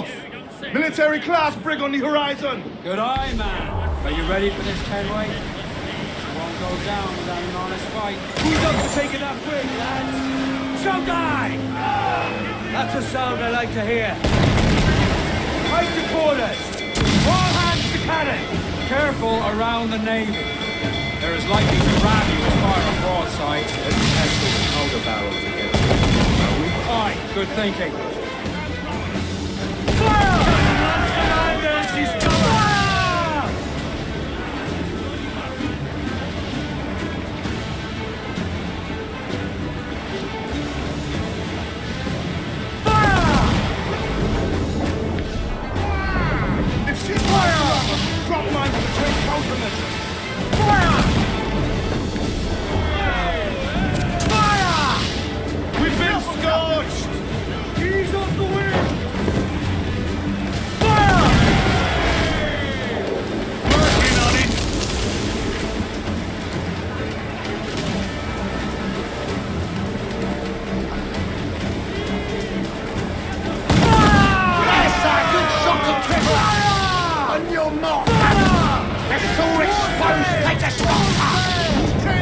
course! Military class brig on the horizon! Good eye, man. Are you ready for this, Kenway? It won't go down without an honest fight. Who's up for taking that brig, lads? Sensai! That's a sound I like to hear. Right to quarters! All hands to cannon! Careful around the navy. They're as likely to ram you as fire a broadside as test with powder barrels against them. Are we? Aye, good thinking. Fire! Drop mine for the twin countenance! Fire! Fire! We've been scorched! Ease off the wind! Fire! Working on it! Fire! Yes, a good shot to trigger! On your mark! Vessel exposed! Take a shot!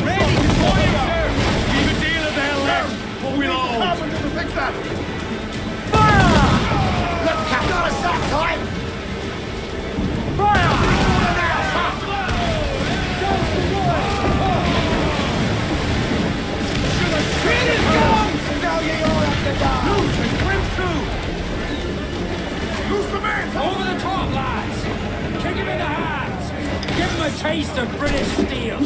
Ready to fire! Keep a deal of their left, but we'll hold! Carpenter to fix that! Fire! Look, Captain! Not a shot time! Fire! Here it comes! Now ye all have to die! Loose and swim too! Loose the man! Over the top, lads! Kick him in the hands! Give him a taste of British steel!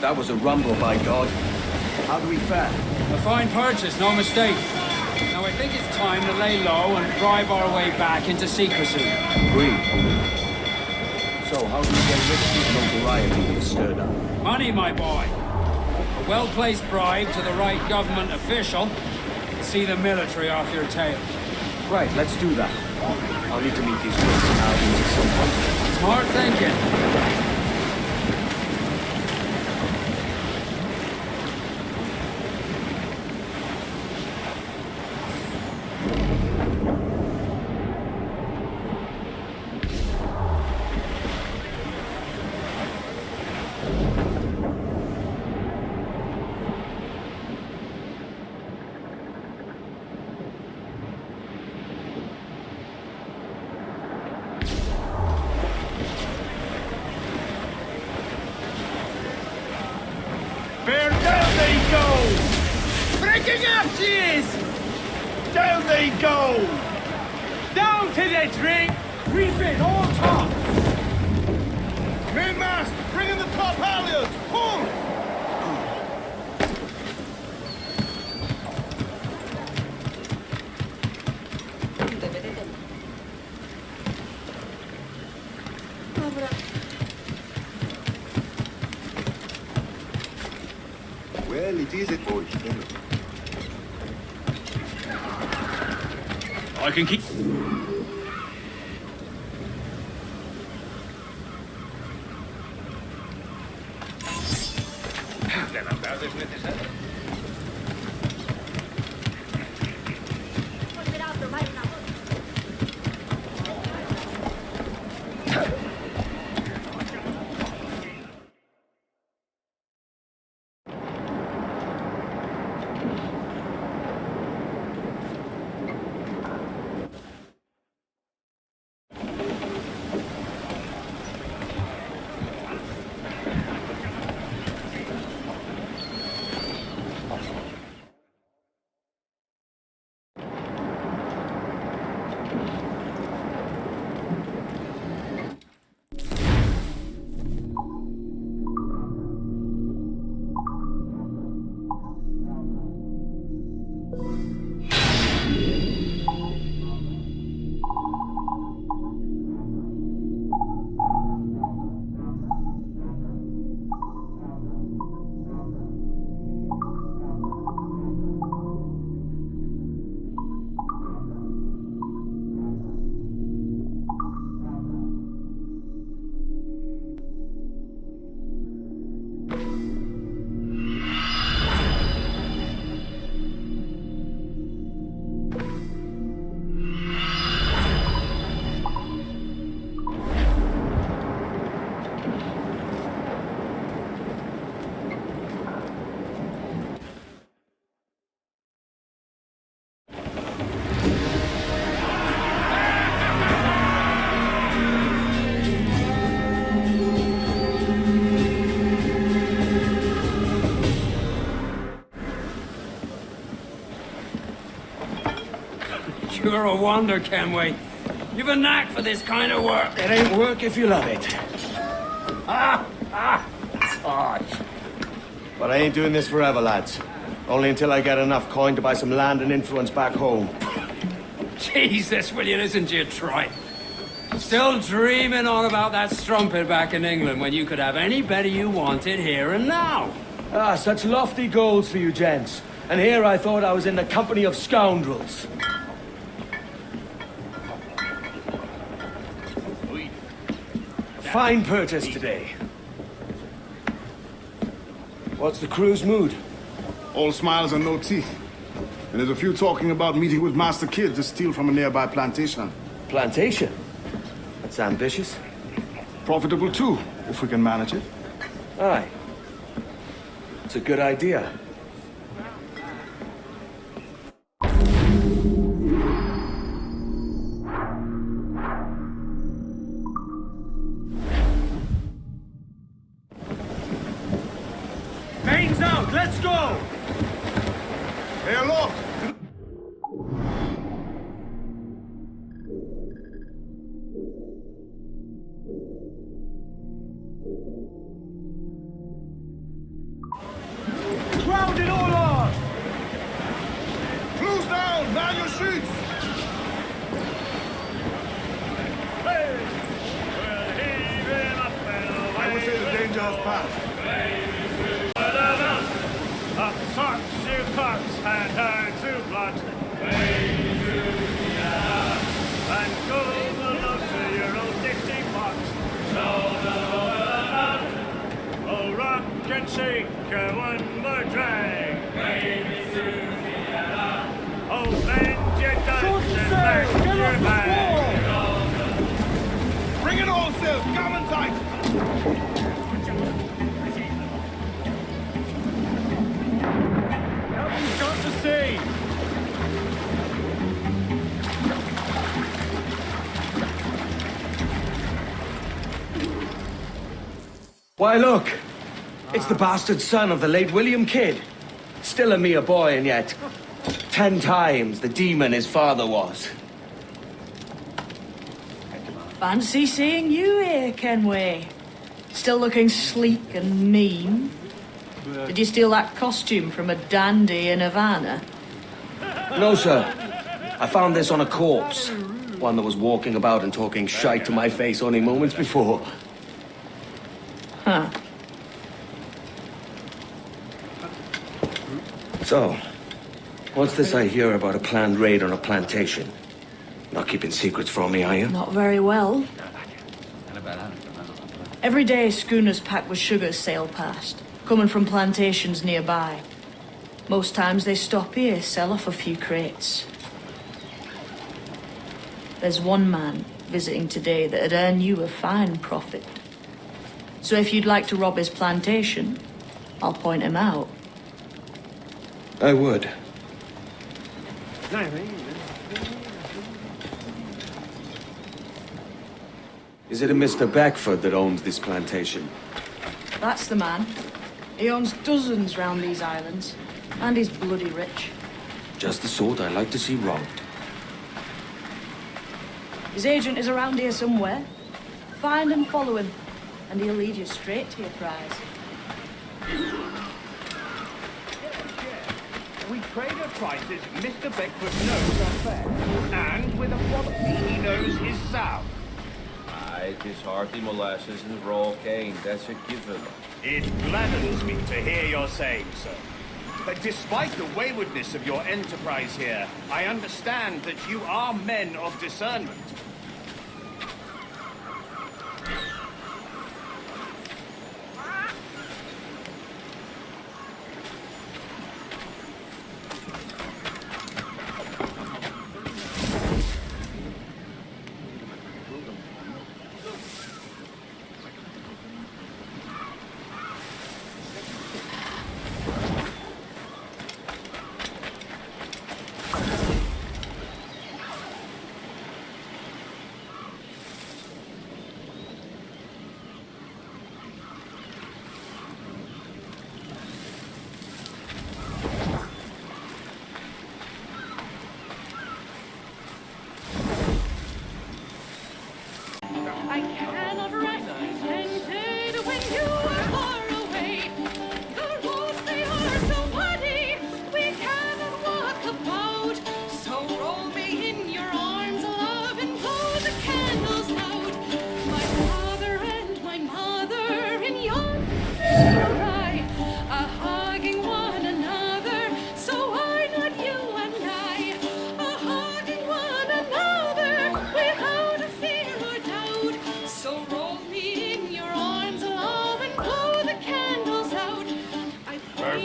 That was a rumble, by God. How do we fare? A fine purchase, no mistake. Now I think it's time to lay low and drive our way back into secrecy. Agreed. So, how do we get rid of this notoriety we've stirred up? Money, my boy. A well-placed bribe to the right government official to see the military off your tail. Right, let's do that. I'll need to meet these crooks and Albans at some point. Smart thinking. Down they go! Breaking up, she is! Down they go! Down to the drink! Refit all tops! Mainmast, bring in the top halyards! Pull! Well, it is a boy. I can keep... You're a wonder, Kenway. You've a knack for this kind of work. It ain't work if you love it. Harsh. But I ain't doing this forever, lads. Only until I get enough coin to buy some land and influence back home. Jesus, will you listen to your tripe? Still dreaming on about that strumpet back in England when you could have any better you wanted here and now. Ah, such lofty goals for you gents. And here I thought I was in the company of scoundrels. Fine purchase today. What's the crew's mood? All smiles and no teeth. And there's a few talking about meeting with Master Kid to steal from a nearby plantation. Plantation? That's ambitious. Profitable too, if we can manage it. Aye. It's a good idea. Mains out, let's go! Hey, aloft! Ground it all on! Crews down! Man your sheets! I would say the danger has passed. Up socks, you cocks, and her to blood. And go below to your old dicty box. Oh, rock and shake, one more drag. Oh, bend your ducks and back your bag. Bring it all, Sil! Come and tight! Got to see. Why, look! It's the bastard son of the late William Kidd. Still a mere boy, and yet 10 times the demon his father was. Fancy seeing you here, Kenway. Still looking sleek and mean. Did you steal that costume from a dandy in Havana? No, sir. I found this on a corpse. One that was walking about and talking shite to my face only moments before. Huh. So, what's this I hear about a planned raid on a plantation? Not keeping secrets from me, are you? Not very well. Every day, schooners packed with sugar sail past, coming from plantations nearby. Most times they stop here, sell off a few crates. There's one man visiting today that'd earn you a fine profit. So if you'd like to rob his plantation, I'll point him out. I would. Is it a Mr. Beckford that owns this plantation? That's the man. He owns dozens round these islands, and he's bloody rich. Just the sort I like to see robbed. His agent is around here somewhere. Find and follow him, and he'll lead you straight to your prize. We trade at prices Mr. Beckford knows are fair, and with a quality he knows is sound. Aye, 'tis hearty molasses and raw cane, that's a given. It gladdens me to hear your saying so. But despite the waywardness of your enterprise here, I understand that you are men of discernment.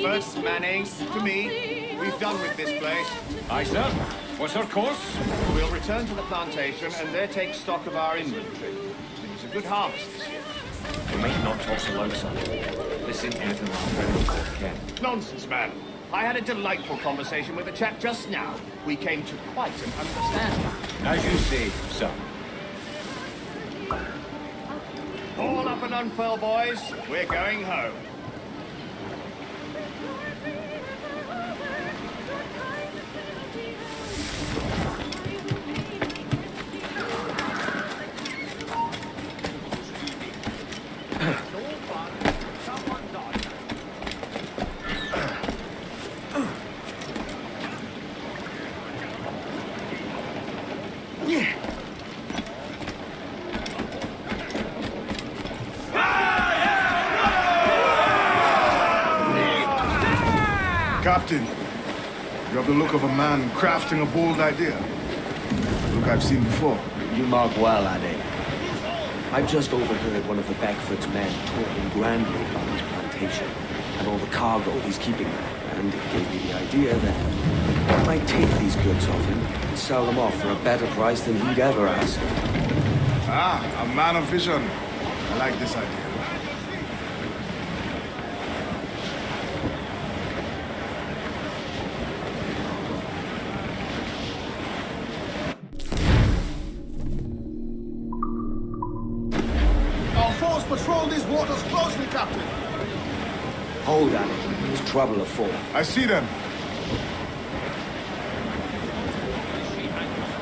Beckford, Manning, to me. We've done with this place. Aye, sir. What's our course? We'll return to the plantation and there take stock of our inventory. It was a good harvest this year. You may not talk so low, son. Listen to anything our friend called Ken. Nonsense, man. I had a delightful conversation with a chap just now. We came to quite an understanding. As you see, son. All up and unfurl, boys. We're going home. Captain, you have the look of a man crafting a bold idea. A look I've seen before. You mark well, Addy. I've just overheard one of the Beckford's men talking grandly about his plantation and all the cargo he's keeping there, and it gave me the idea that I might take these goods off him and sell them off for a better price than he'd ever ask. Ah, a man of vision. I like this idea. Our force patrol these waters closely, Captain. Hold, Addy. There's trouble afoot. I see them.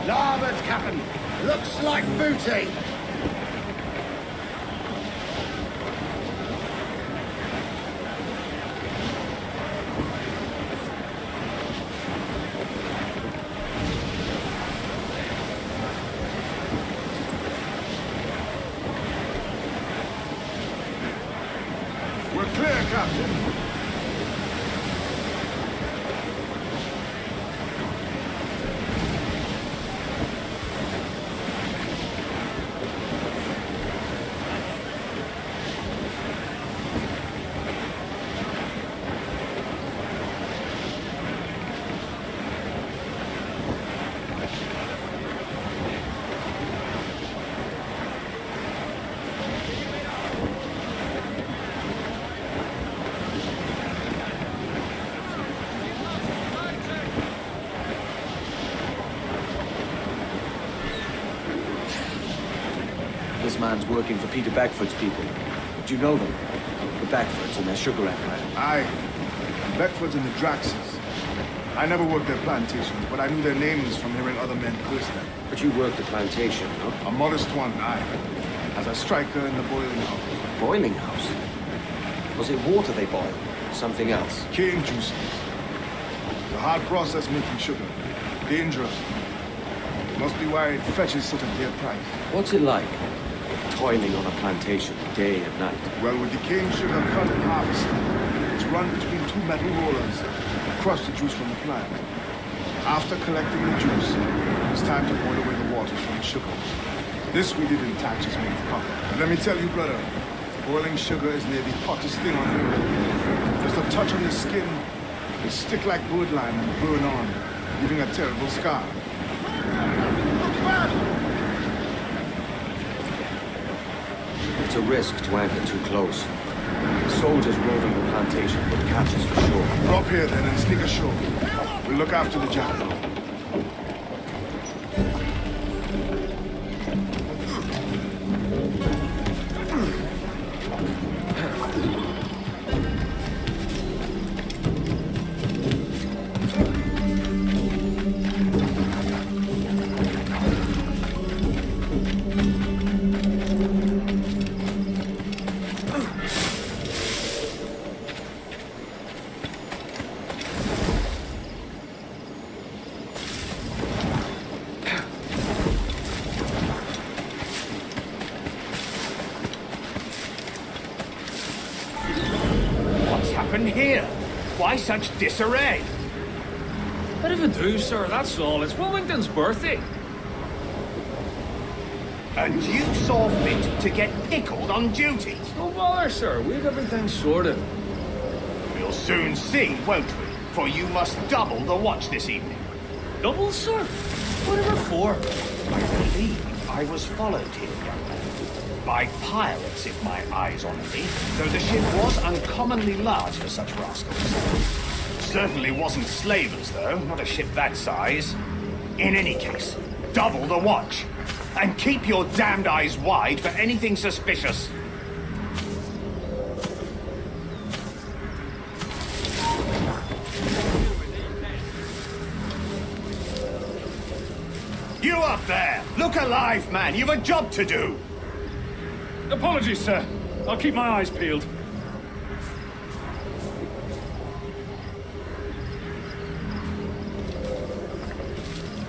Larboard, Captain. Looks like booty. We're clear, Captain. This man's working for Peter Beckford's people. Do you know them? The Beckfords and their sugar empire. Aye. Beckfords and the Draxes. I never worked their plantations, but I knew their names from hearing other men curse them. But you worked the plantation, no? A modest one, aye. As a striker in the boiling house. Boiling house? Was it water they boiled? Something else? Cane juices. It's a hard process making sugar. Dangerous. Must be why it fetches such a dear price. What's it like? Toiling on a plantation day and night. Well, with the cane sugar cut and harvested, it's run between two metal rollers to crush the juice from the plant. After collecting the juice, it's time to boil away the waters from the sugar. This we did in Thatcher's made of copper. And let me tell you, brother, boiling sugar is near the hottest thing on earth. Just a touch on the skin, it stick like wood lime and burn on, leaving a terrible scar. It's a risk to anchor too close. Soldiers roving the plantation would catch us for sure. Drop here then and sneak ashore. We'll look after the jackal. Here? Why such disarray? Bit of a do, sir, that's all. It's Wilmington's birthday. And you saw fit to get pickled on duty? No bother, sir. We've everything sorted. We'll soon see, won't we? For you must double the watch this evening. Double, sir? Whatever for? I believe I was followed here, young man. By pirates, if my eyes honour me, though the ship was uncommonly large for such rascals. Certainly wasn't slavers, though, not a ship that size. In any case, double the watch. And keep your damned eyes wide for anything suspicious. You up there! Look alive, man! You've a job to do! Apologies, sir. I'll keep my eyes peeled.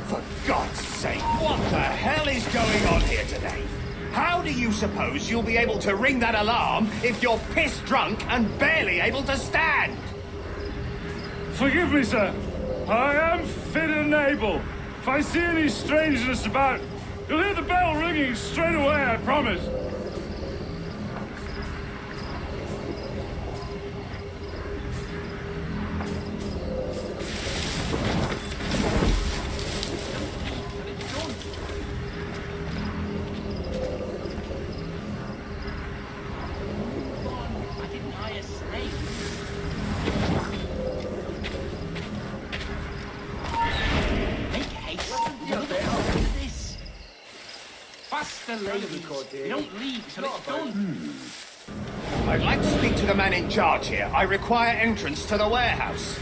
For God's sake, what the hell is going on here today? How do you suppose you'll be able to ring that alarm if you're piss-drunk and barely able to stand? Forgive me, sir. I am fit and able. If I see any strangeness about, you'll hear the bell ringing straight away, I promise. You don't leave till it's done. I'd like to speak to the man in charge here. I require entrance to the warehouse.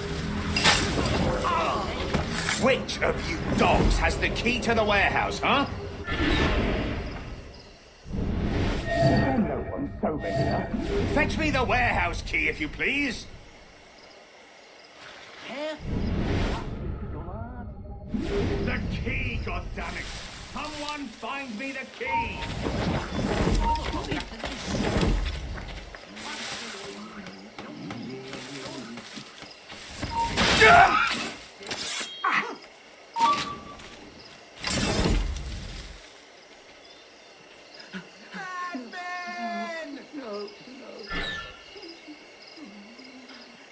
Which of you dogs has the key to the warehouse, huh? No one's sober here. Fetch me the warehouse key, if you please. The key, goddammit! Someone find me the key! Madman! No.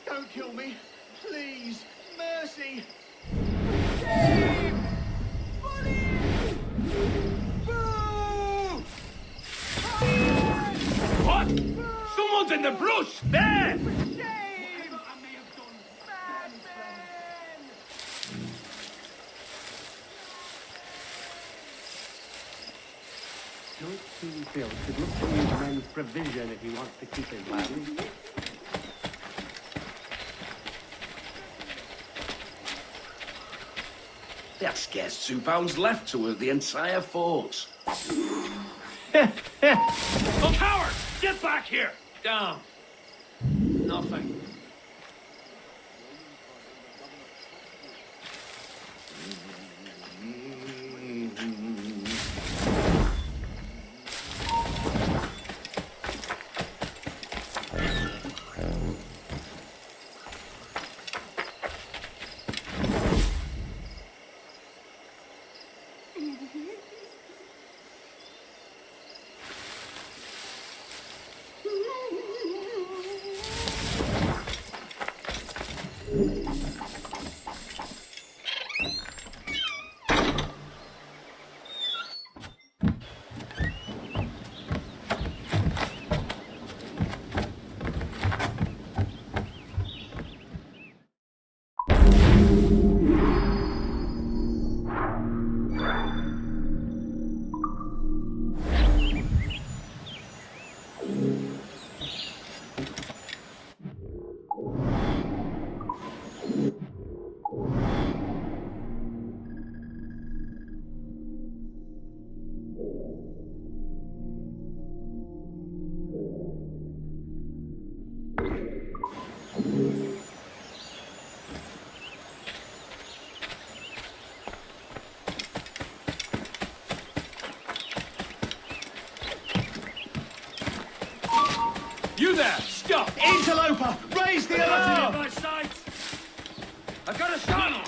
Don't kill me. Please. Mercy. Save! What? Someone's in the brush! There! Don't see Bill should look to his men's provision if he wants to keep his land. There's scarce 2 pounds left to the entire force. Oh, coward! Get back here! Down. Nothing. You there! Stop! Interloper! Raise the alarm! My sights! I've got a shot on!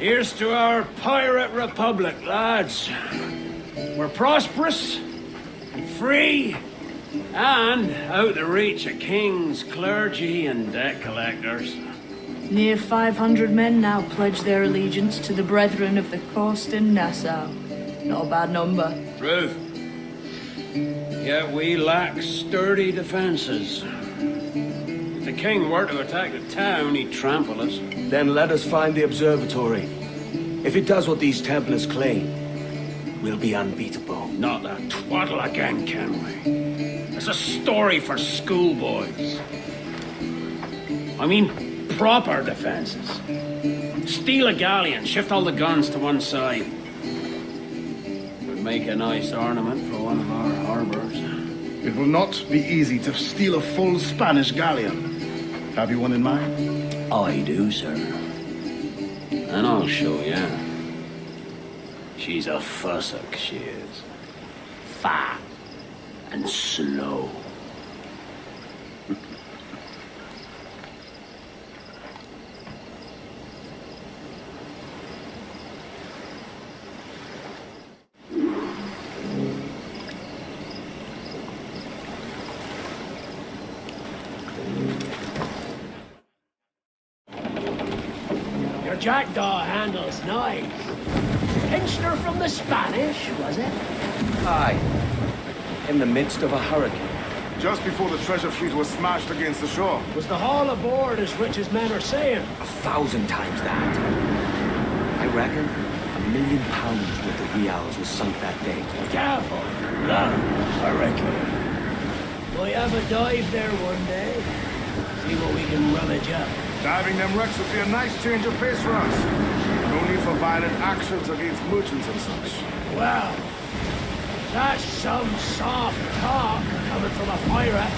Here's to our pirate republic, lads. We're prosperous, and free, and out the reach of kings, clergy, and debt collectors. Near 500 men now pledge their allegiance to the Brethren of the Coast in Nassau. Not a bad number. Truth. Yet we lack sturdy defenses. If the king were to attack the town, he'd trample us. Then let us find the observatory. If it does what these Templars claim, we'll be unbeatable. Not that twaddle again, can we? It's a story for schoolboys. I mean, proper defenses. Steal a galleon, shift all the guns to one side. Would make a nice ornament for one of our harbors. It will not be easy to steal a full Spanish galleon. Have you one in mind? I do, sir. And I'll show you. She's a fussock, she is. Fat and slow. Your jackdaw handle's nice. Pinched her from the Spanish, was it? Aye. In the midst of a hurricane. Just before the treasure fleet was smashed against the shore. Was the haul aboard as rich as men are saying? 1,000 times that. I reckon £1 million worth of reals was sunk that day. Careful. Love, I reckon. Might have a dive there one day. See what we can rummage up. Diving them wrecks would be a nice change of pace for us. No need for violent actions against merchants and such. Well, that's some soft talk coming from a pirate.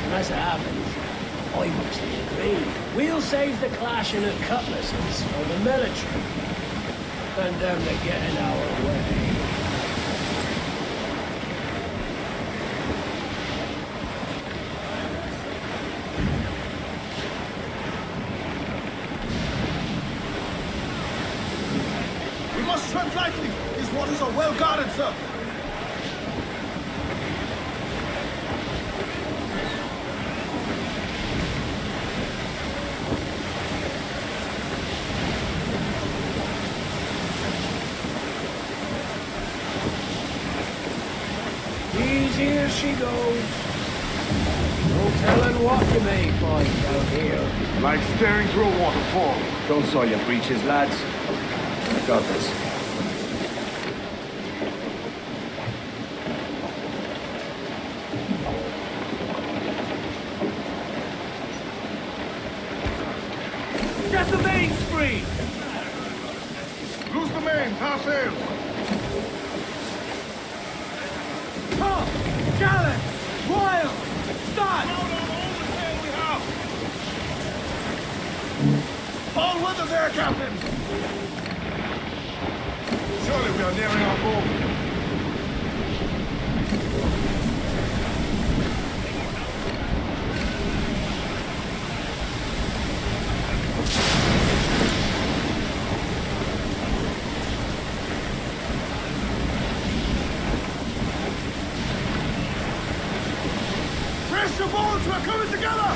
And as it happens, I mostly agree. We'll save the clashing of cutlasses for the military. And them to get in our way. We must tread lightly. These waters are well guarded, sir. Here she goes. No telling what you may find out here. Like staring through a waterfall. Don't soil your breeches, lads. I got this. Get the mains free! Loose the main, half sails. Top! Gallant! Wild! Start! Fall with us there, Captain! Surely we are nearing our goal. Brace your bones, we're coming together!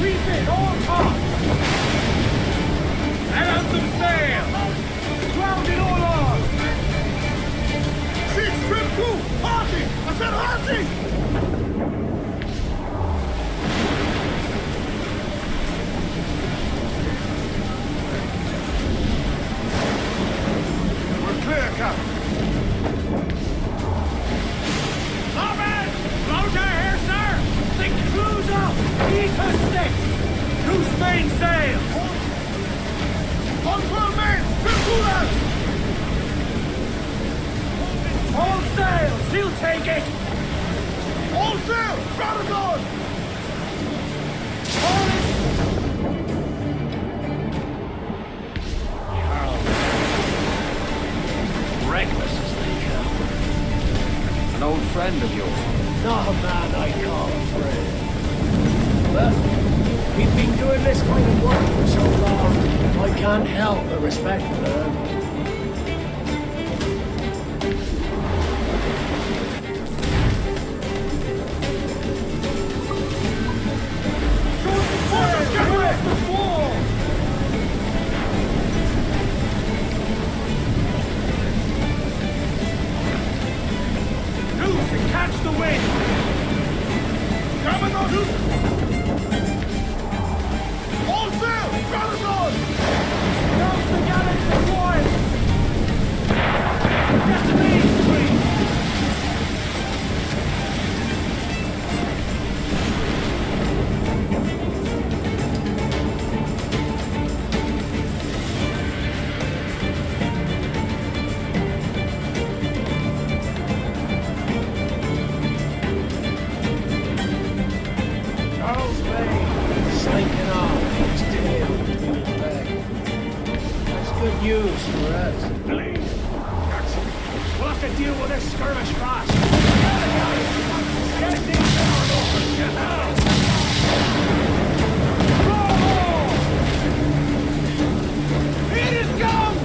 Refit all top! And out some sail! Grounded all oars! Six, trim two! Hardy! I said Hardy! We're clear, Captain. Norman! Roger here, sir! The crew's up! Eat her sticks! Loose mainsail! On 12 men! Trim two lads! All sail! She'll take it! All sail! Grounded on! All is... Reckless as they come. An old friend of yours. Not a man I call a friend. But we've been doing this kind of work for so long, I can't help but respect the man. Loose and catch the wind! Coming on! All sail! Grounded on! Nose the gallants and royals! Get the beams, please! Charles Bay, slinking off, his tail between his legs. That's good news for us. We'll have to deal with this skirmish fast! Get these down! Here it goes!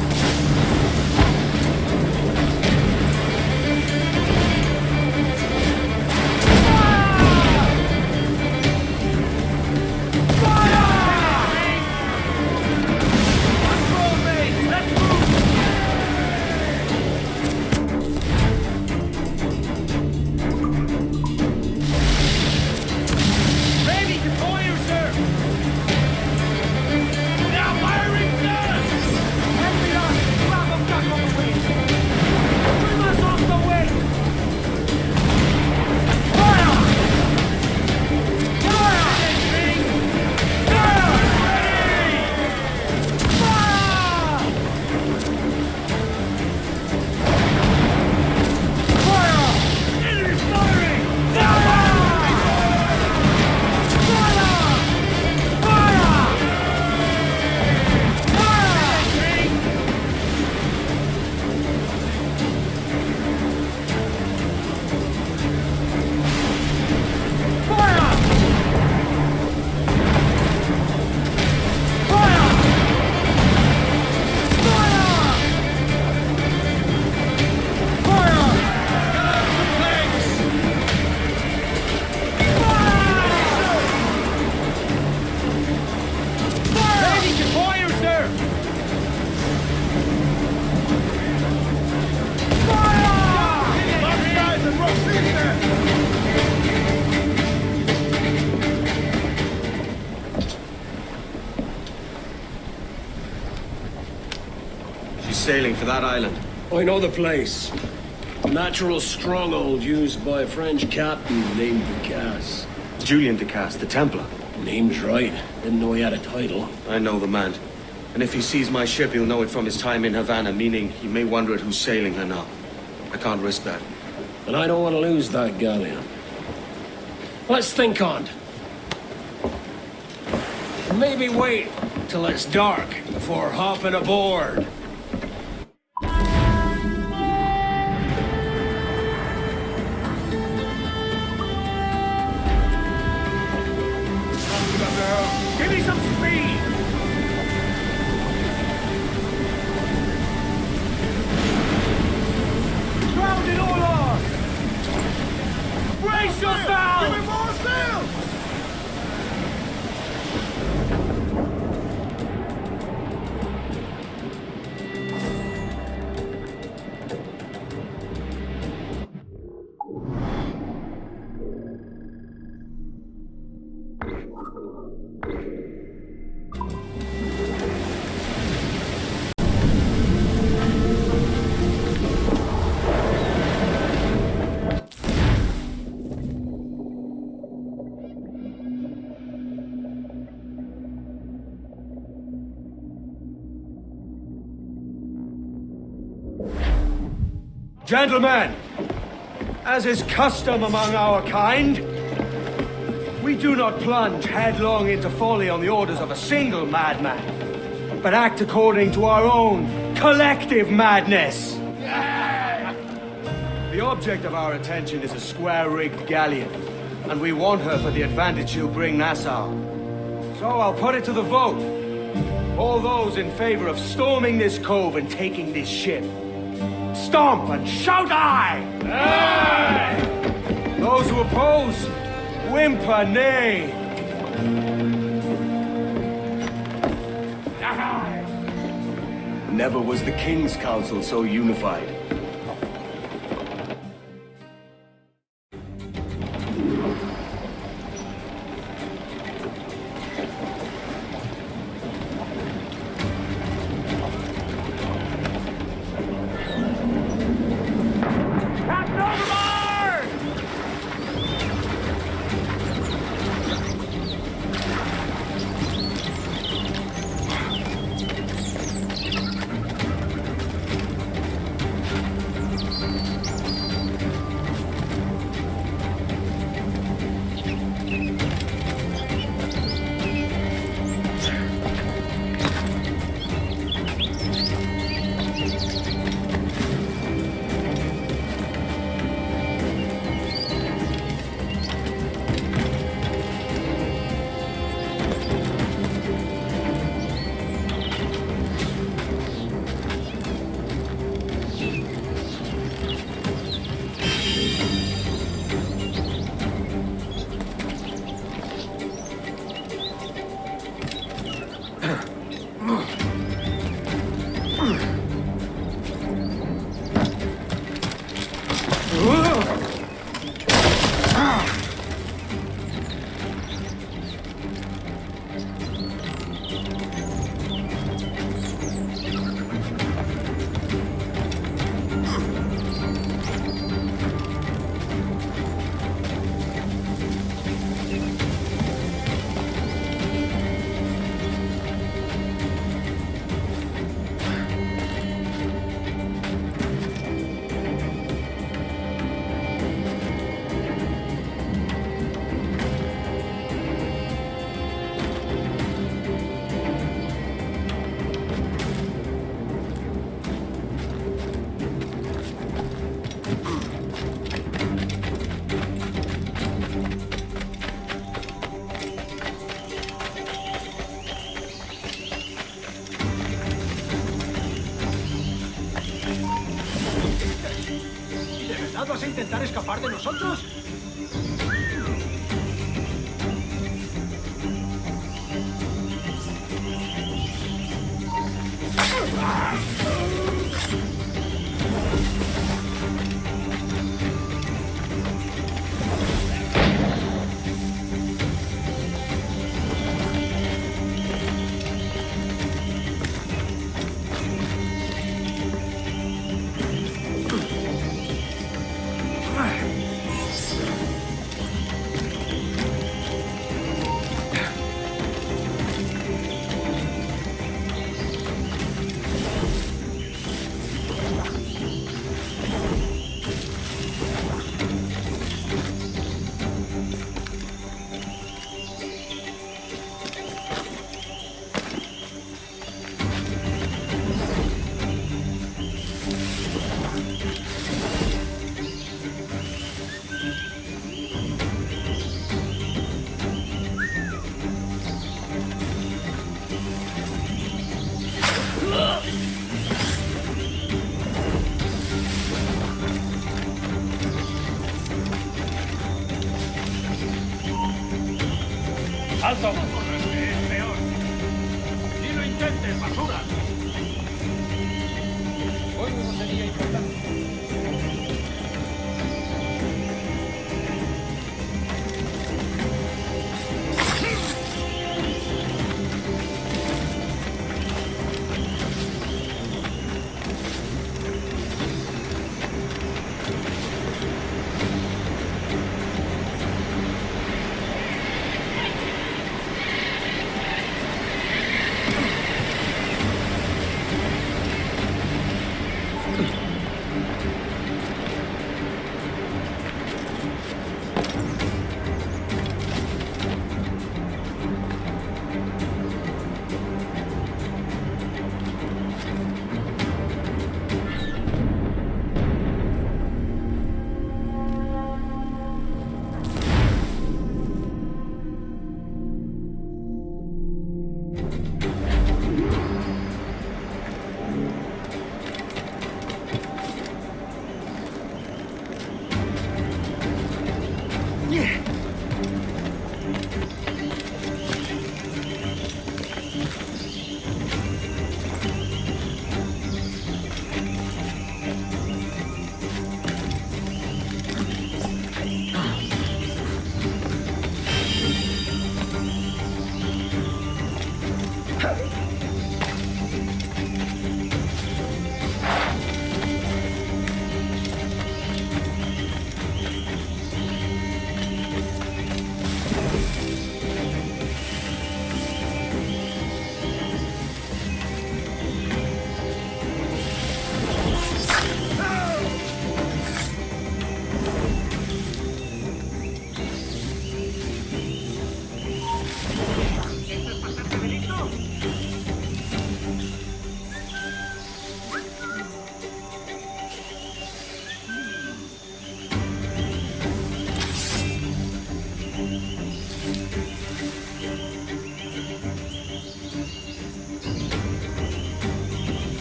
Sailing for that island. I know the place. A natural stronghold used by a French captain named Ducasse. Julian Ducasse, the Templar. Name's right. Didn't know he had a title. I know the man. And if he sees my ship, he'll know it from his time in Havana, meaning he may wonder at who's sailing her now. I can't risk that. And I don't want to lose that galleon. Let's think on it. Maybe wait till it's dark before hopping aboard. Give me some speed! Grounded all on! Brace yourself! Give me more sail! Gentlemen, as is custom among our kind, we do not plunge headlong into folly on the orders of a single madman, but act according to our own collective madness. The object of our attention is a square-rigged galleon, and we want her for the advantage she'll bring Nassau. So I'll put it to the vote. All those in favor of storming this cove and taking this ship, stomp and shout aye! Aye! Those who oppose, whimper nay! Never was the King's Council so unified. ¿Vas a intentar escapar de nosotros? ¡Alto! Es peor. ¡Ni lo intentes, basura! Hoy no sería importante.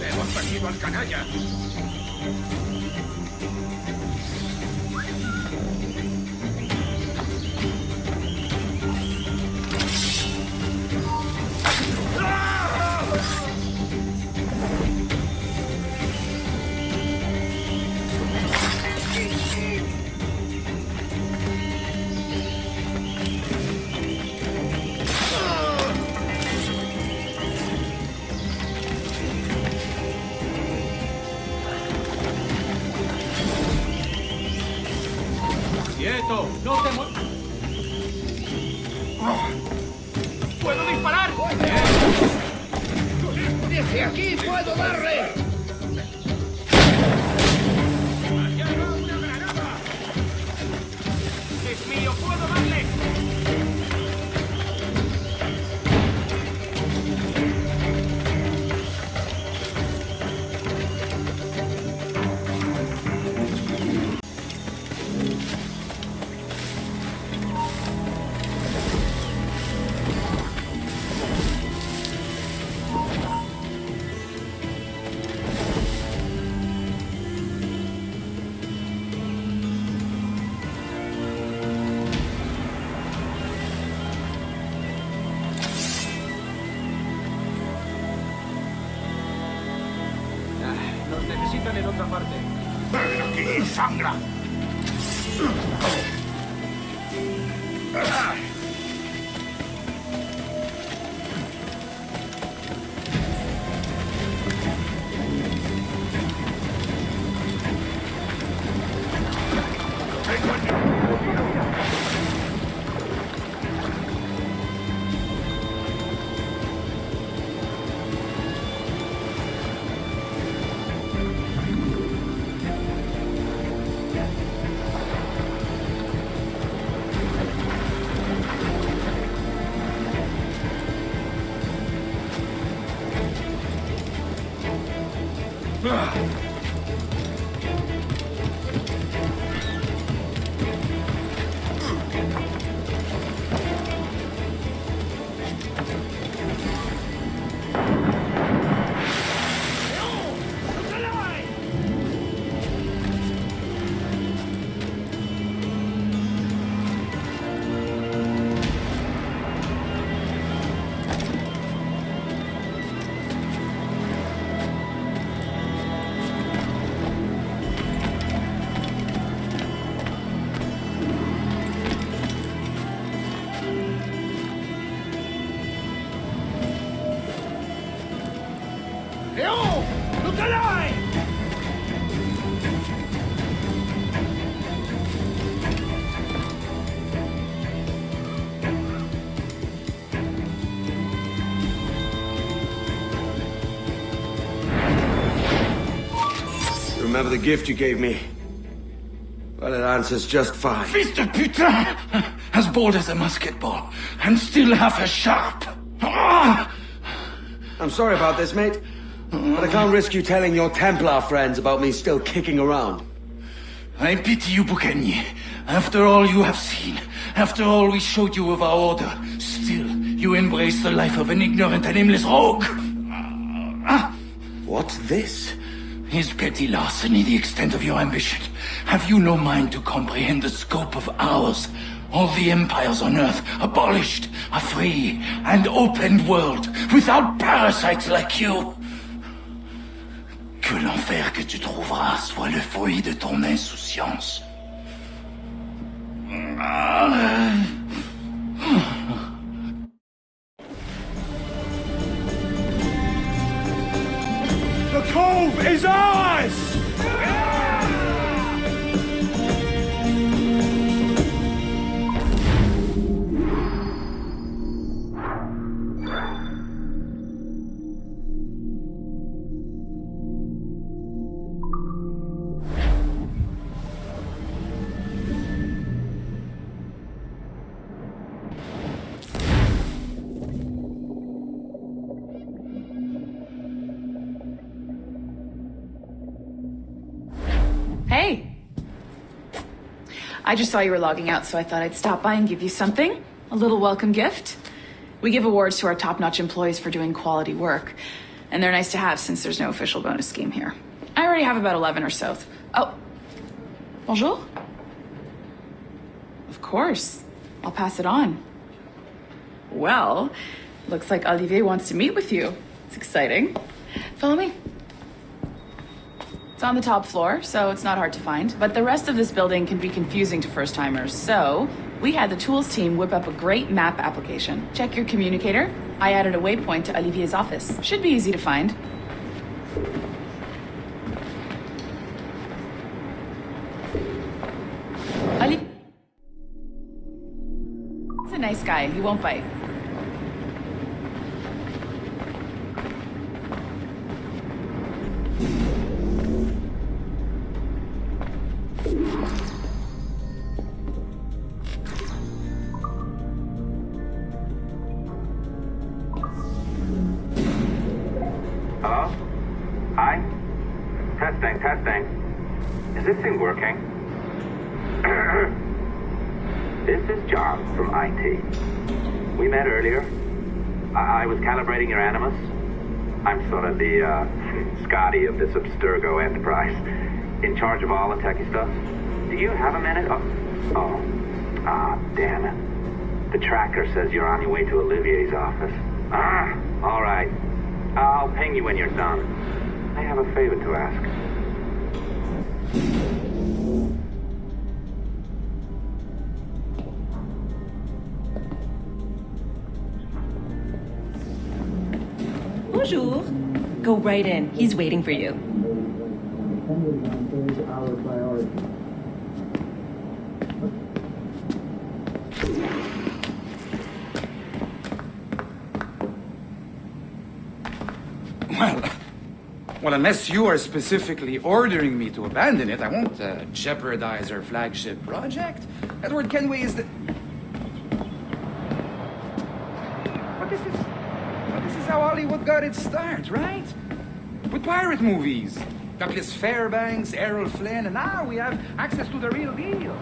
Hemos perdido al canalla. ¡Quieto! ¡No te muevas! ¡Puedo disparar! ¡Desde aquí puedo darle! ¡Allá va una granada! ¡Es mío! ¡Puedo darle! Nos necesitan en otra parte. ¡Ven aquí, sangra! Remember the gift you gave me? Well, it answers just fine. Fils de putain! As bold as a musket ball, and still half as sharp. Ah! I'm sorry about this, mate. But I can't risk you telling your Templar friends about me still kicking around. I pity you, Boucanier. After all you have seen, after all we showed you of our order, still you embrace the life of an ignorant and aimless rogue. What's this? Is petty larceny the extent of your ambition? Have you no mind to comprehend the scope of ours? All the empires on Earth abolished, a free and open world, without parasites like you. Que l'enfer que tu trouveras soit le fruit de ton insouciance. move is ours! Hey. I just saw you were logging out, so I thought I'd stop by and give you something. A little welcome gift. We give awards to our top-notch employees for doing quality work, and they're nice to have since there's no official bonus scheme here. I already have about 11 or so. Oh. Bonjour? Of course. I'll pass it on. Well, looks like Olivier wants to meet with you. It's exciting. Follow me. It's on the top floor, so it's not hard to find. But the rest of this building can be confusing to first-timers, so we had the tools team whip up a great map application. Check your communicator. I added a waypoint to Olivier's office. Should be easy to find. Olivier... He's a nice guy. He won't bite. Hello? Hi? Testing. Is this thing working? This is John from IT. We met earlier. I was calibrating your Animus. I'm sort of the Scotty of this Abstergo enterprise. In charge of all the techie stuff. Do you have a minute? Damn it. The tracker says you're on your way to Olivier's office. All right. I'll ping you when you're done. I have a favor to ask. Bonjour. Go right in. He's waiting for you. Well, unless you are specifically ordering me to abandon it, I won't jeopardize our flagship project. Edward Kenway is the... But this is how Hollywood got its start, right? With pirate movies. Douglas Fairbanks, Errol Flynn, and now we have access to the real deal.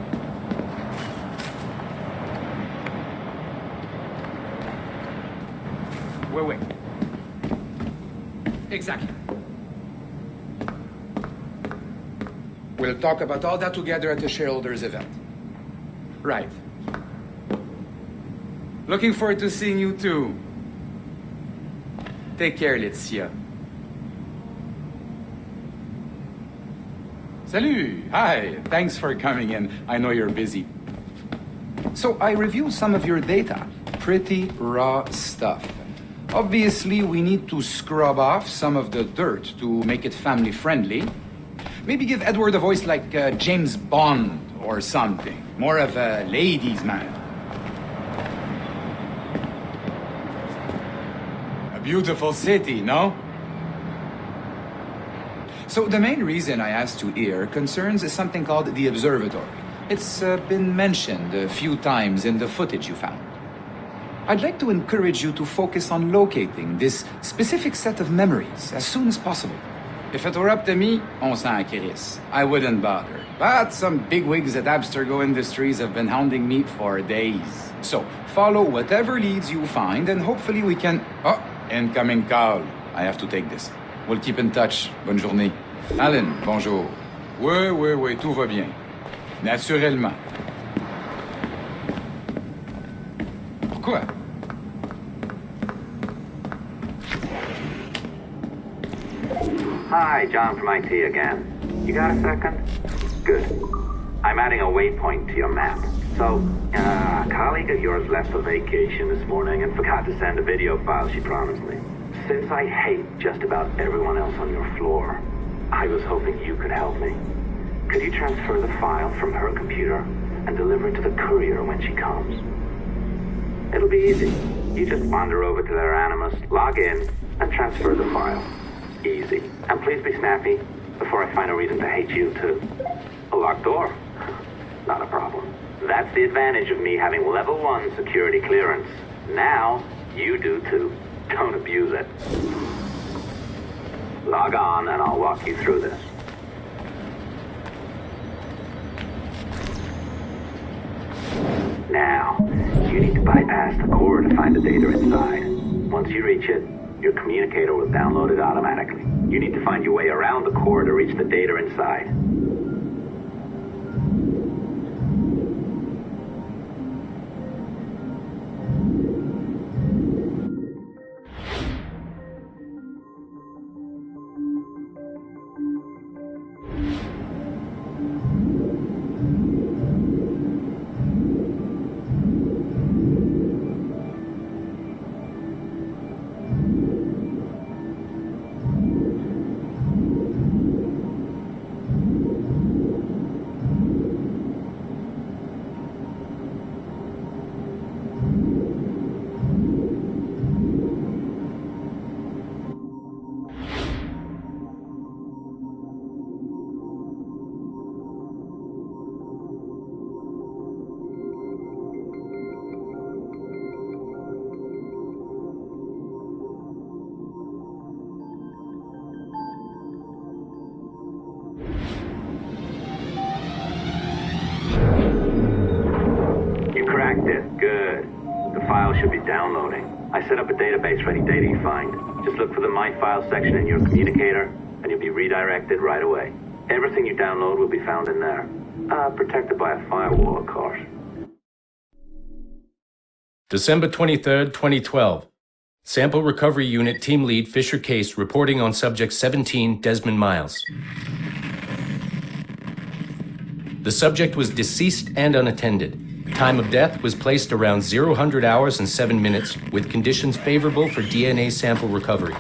Wait. Exactly. We'll talk about all that together at the shareholders event. Right. Looking forward to seeing you too. Take care, Laetitia. Salut! Hi! Thanks for coming in. I know you're busy. So I reviewed some of your data. Pretty raw stuff. Obviously, we need to scrub off some of the dirt to make it family-friendly. Maybe give Edward a voice like James Bond or something. More of a ladies' man. A beautiful city, no? So the main reason I asked you here concerns something called the observatory. It's been mentioned a few times in the footage you found. I'd like to encourage you to focus on locating this specific set of memories as soon as possible. If it were up to me, on s'en crisse. I wouldn't bother. But some bigwigs at Abstergo Industries have been hounding me for days. So, follow whatever leads you find and hopefully we can... Oh, incoming call. I have to take this. We'll keep in touch. Bonne journée. Alan, bonjour. Oui, tout va bien. Naturellement. Pourquoi? Hi, John from IT again. You got a second? Good. I'm adding a waypoint to your map. So, a colleague of yours left for vacation this morning and forgot to send a video file she promised me. Since I hate just about everyone else on your floor, I was hoping you could help me. Could you transfer the file from her computer and deliver it to the courier when she comes? It'll be easy. You just wander over to their Animus, log in, and transfer the file. Easy. And please be snappy before I find a reason to hate you, too. A locked door? Not a problem. That's the advantage of me having level 1 security clearance. Now, you do, too. Don't abuse it. Log on, and I'll walk you through this. Now, you need to bypass the core to find the data inside. Once you reach it, your communicator will download it automatically. You need to find your way around the core to reach the data inside. Good. The file should be downloading. I set up a database for any data you find. Just look for the My Files section in your communicator, and you'll be redirected right away. Everything you download will be found in there. Protected by a firewall, of course. December 23rd, 2012. Sample Recovery Unit Team Lead Fisher Case reporting on Subject 17, Desmond Miles. The subject was deceased and unattended. Time of death was placed around 00 hours and 7 minutes, with conditions favorable for DNA sample recovery.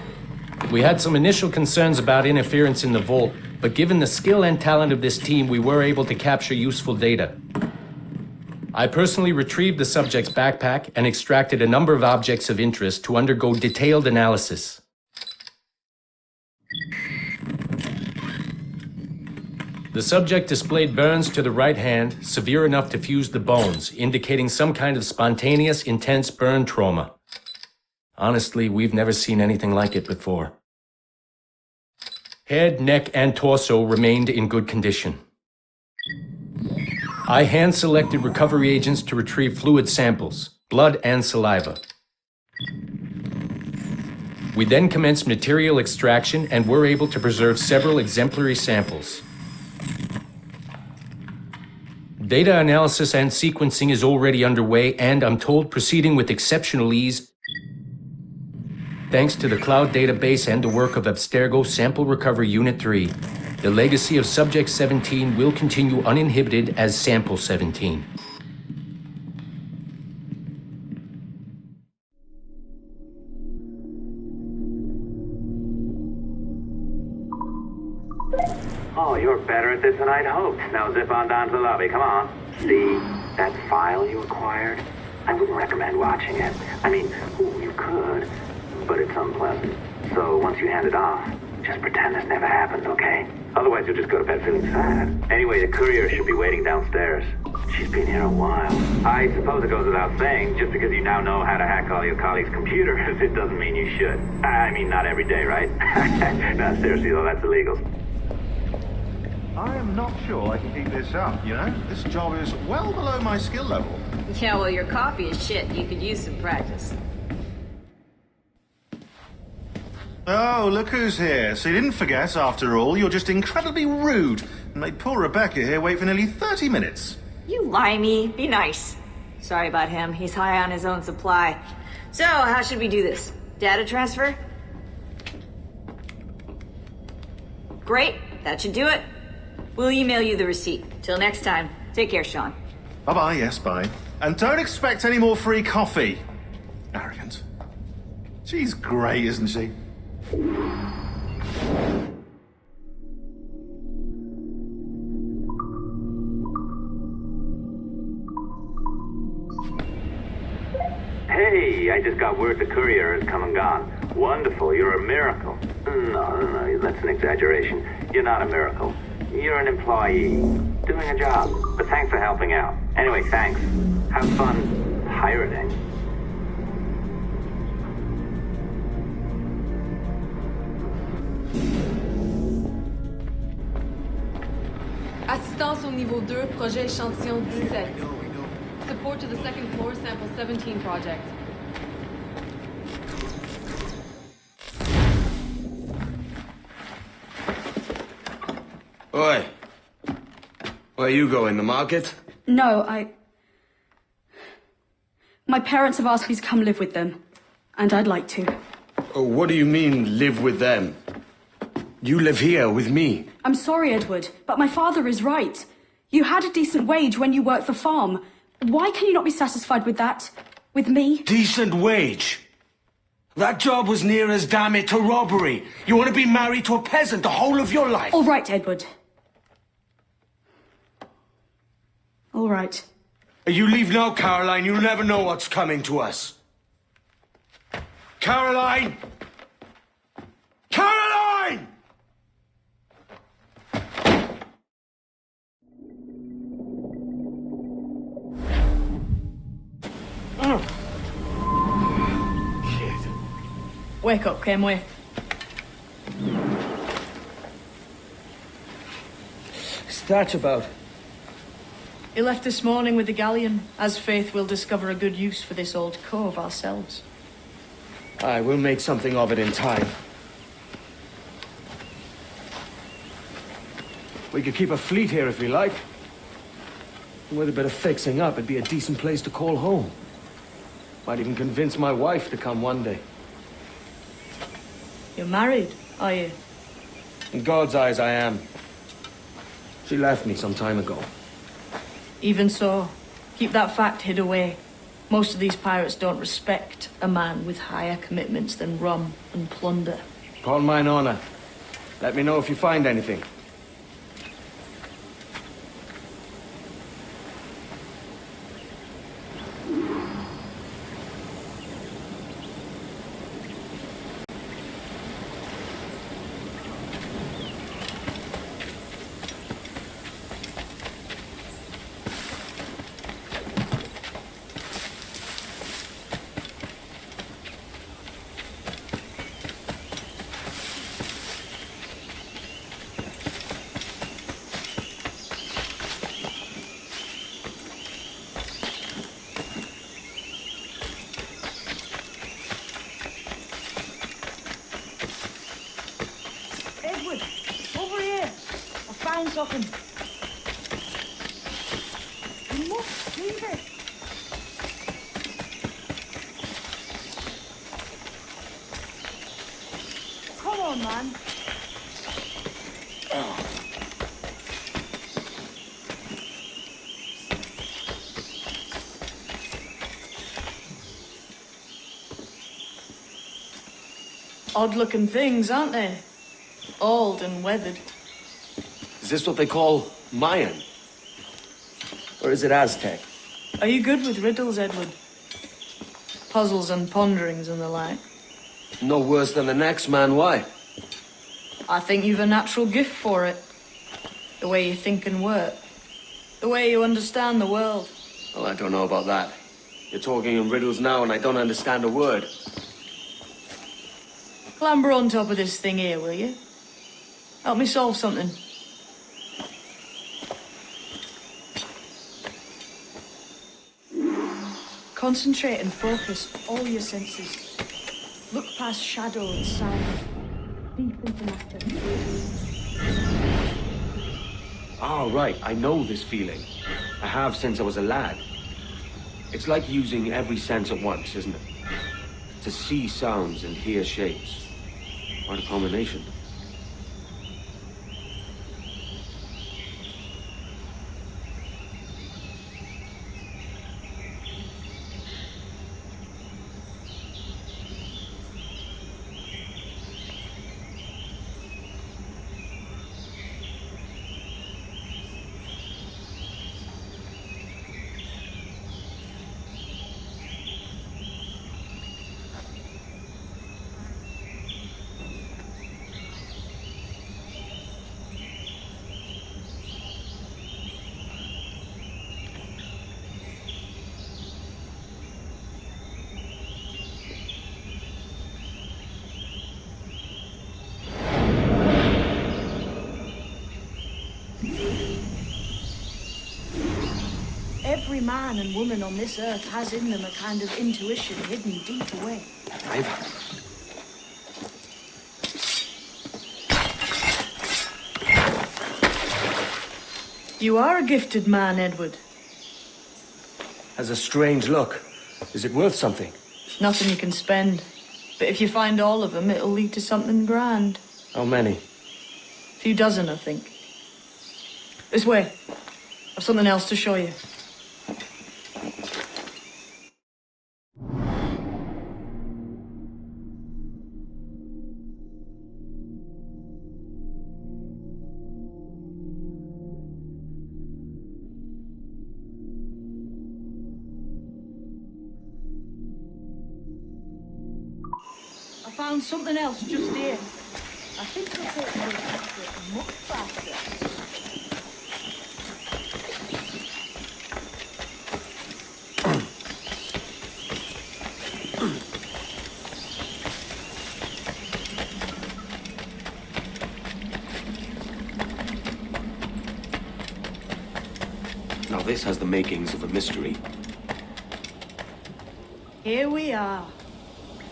We had some initial concerns about interference in the vault, but given the skill and talent of this team, we were able to capture useful data. I personally retrieved the subject's backpack and extracted a number of objects of interest to undergo detailed analysis. The subject displayed burns to the right hand, severe enough to fuse the bones, indicating some kind of spontaneous, intense burn trauma. Honestly, we've never seen anything like it before. Head, neck, and torso remained in good condition. I hand-selected recovery agents to retrieve fluid samples, blood and saliva. We then commenced material extraction and were able to preserve several exemplary samples. Data analysis and sequencing is already underway, and I'm told proceeding with exceptional ease thanks to the cloud database and the work of Abstergo Sample Recovery Unit 3. The legacy of Subject 17 will continue uninhibited as Sample 17. Oh, you're better at this than I'd hoped. Now zip on down to the lobby, come on. See, that file you acquired? I wouldn't recommend watching it. I mean, you could, but it's unpleasant. So once you hand it off, just pretend this never happened, okay? Otherwise you'll just go to bed feeling sad. Anyway, the courier should be waiting downstairs. She's been here a while. I suppose it goes without saying, just because you now know how to hack all your colleagues' computers, it doesn't mean you should. I mean, not every day, right? No, seriously though, that's illegal. I am not sure I can keep this up, you know? This job is well below my skill level. Yeah, well, your coffee is shit. You could use some practice. Oh, look who's here. So you didn't forget, after all, you're just incredibly rude and made poor Rebecca here wait for nearly 30 minutes. You limey. Be nice. Sorry about him. He's high on his own supply. So, how should we do this? Data transfer? Great. That should do it. We'll email you the receipt. Till next time. Take care, Sean. Bye-bye, yes, bye. And don't expect any more free coffee. Arrogant. She's great, isn't she? Hey, I just got word the courier has come and gone. Wonderful, you're a miracle. No, that's an exaggeration. You're not a miracle. You're an employee, doing a job. But thanks for helping out. Anyway, thanks. Have fun pirating. Assistance au niveau 2, projet échantillon 17. Support to the second floor, sample 17 project. Oi. Where you going, the market? No, my parents have asked me to come live with them, and I'd like to. Oh, what do you mean, live with them? You live here with me. I'm sorry, Edward, but my father is right. You had a decent wage when you worked the farm. Why can you not be satisfied with that? With me? Decent wage? That job was near as, damn it, to robbery. You want to be married to a peasant the whole of your life? All right, Edward. All right. You leave now, Caroline. You'll never know what's coming to us. Caroline! Caroline! Wake up, Kenway. What's that about? He left this morning with the galleon, as faith we'll discover a good use for this old cove ourselves. Aye, we'll make something of it in time. We could keep a fleet here if we like. And with a bit of fixing up, it'd be a decent place to call home. Might even convince my wife to come one day. You're married, are you? In God's eyes, I am. She left me some time ago. Even so, keep that fact hid away. Most of these pirates don't respect a man with higher commitments than rum and plunder. Upon mine honor. Let me know if you find anything. Something. You must leave it. Come on, man. Odd-looking things, aren't they? Old and weathered. Is this what they call Mayan? Or is it Aztec? Are you good with riddles, Edward? Puzzles and ponderings and the like? No worse than the next man, why? I think you've a natural gift for it. The way you think and work. The way you understand the world. Well, I don't know about that. You're talking in riddles now and I don't understand a word. Clamber on top of this thing here, will you? Help me solve something. Concentrate and focus all your senses. Look past shadow and sound, deep into matter. Ah, right. I know this feeling. I have since I was a lad. It's like using every sense at once, isn't it? To see sounds and hear shapes. What a combination. man and woman on this earth has in them a kind of intuition hidden deep away. You are a gifted man, Edward. Has a strange look. Is it worth something? Nothing you can spend. But if you find all of them, it'll lead to something grand. How many? A few dozen, I think. This way. I've something else to show you. I found something else just here. I think the horse will it much faster. Now this has the makings of a mystery. Here we are.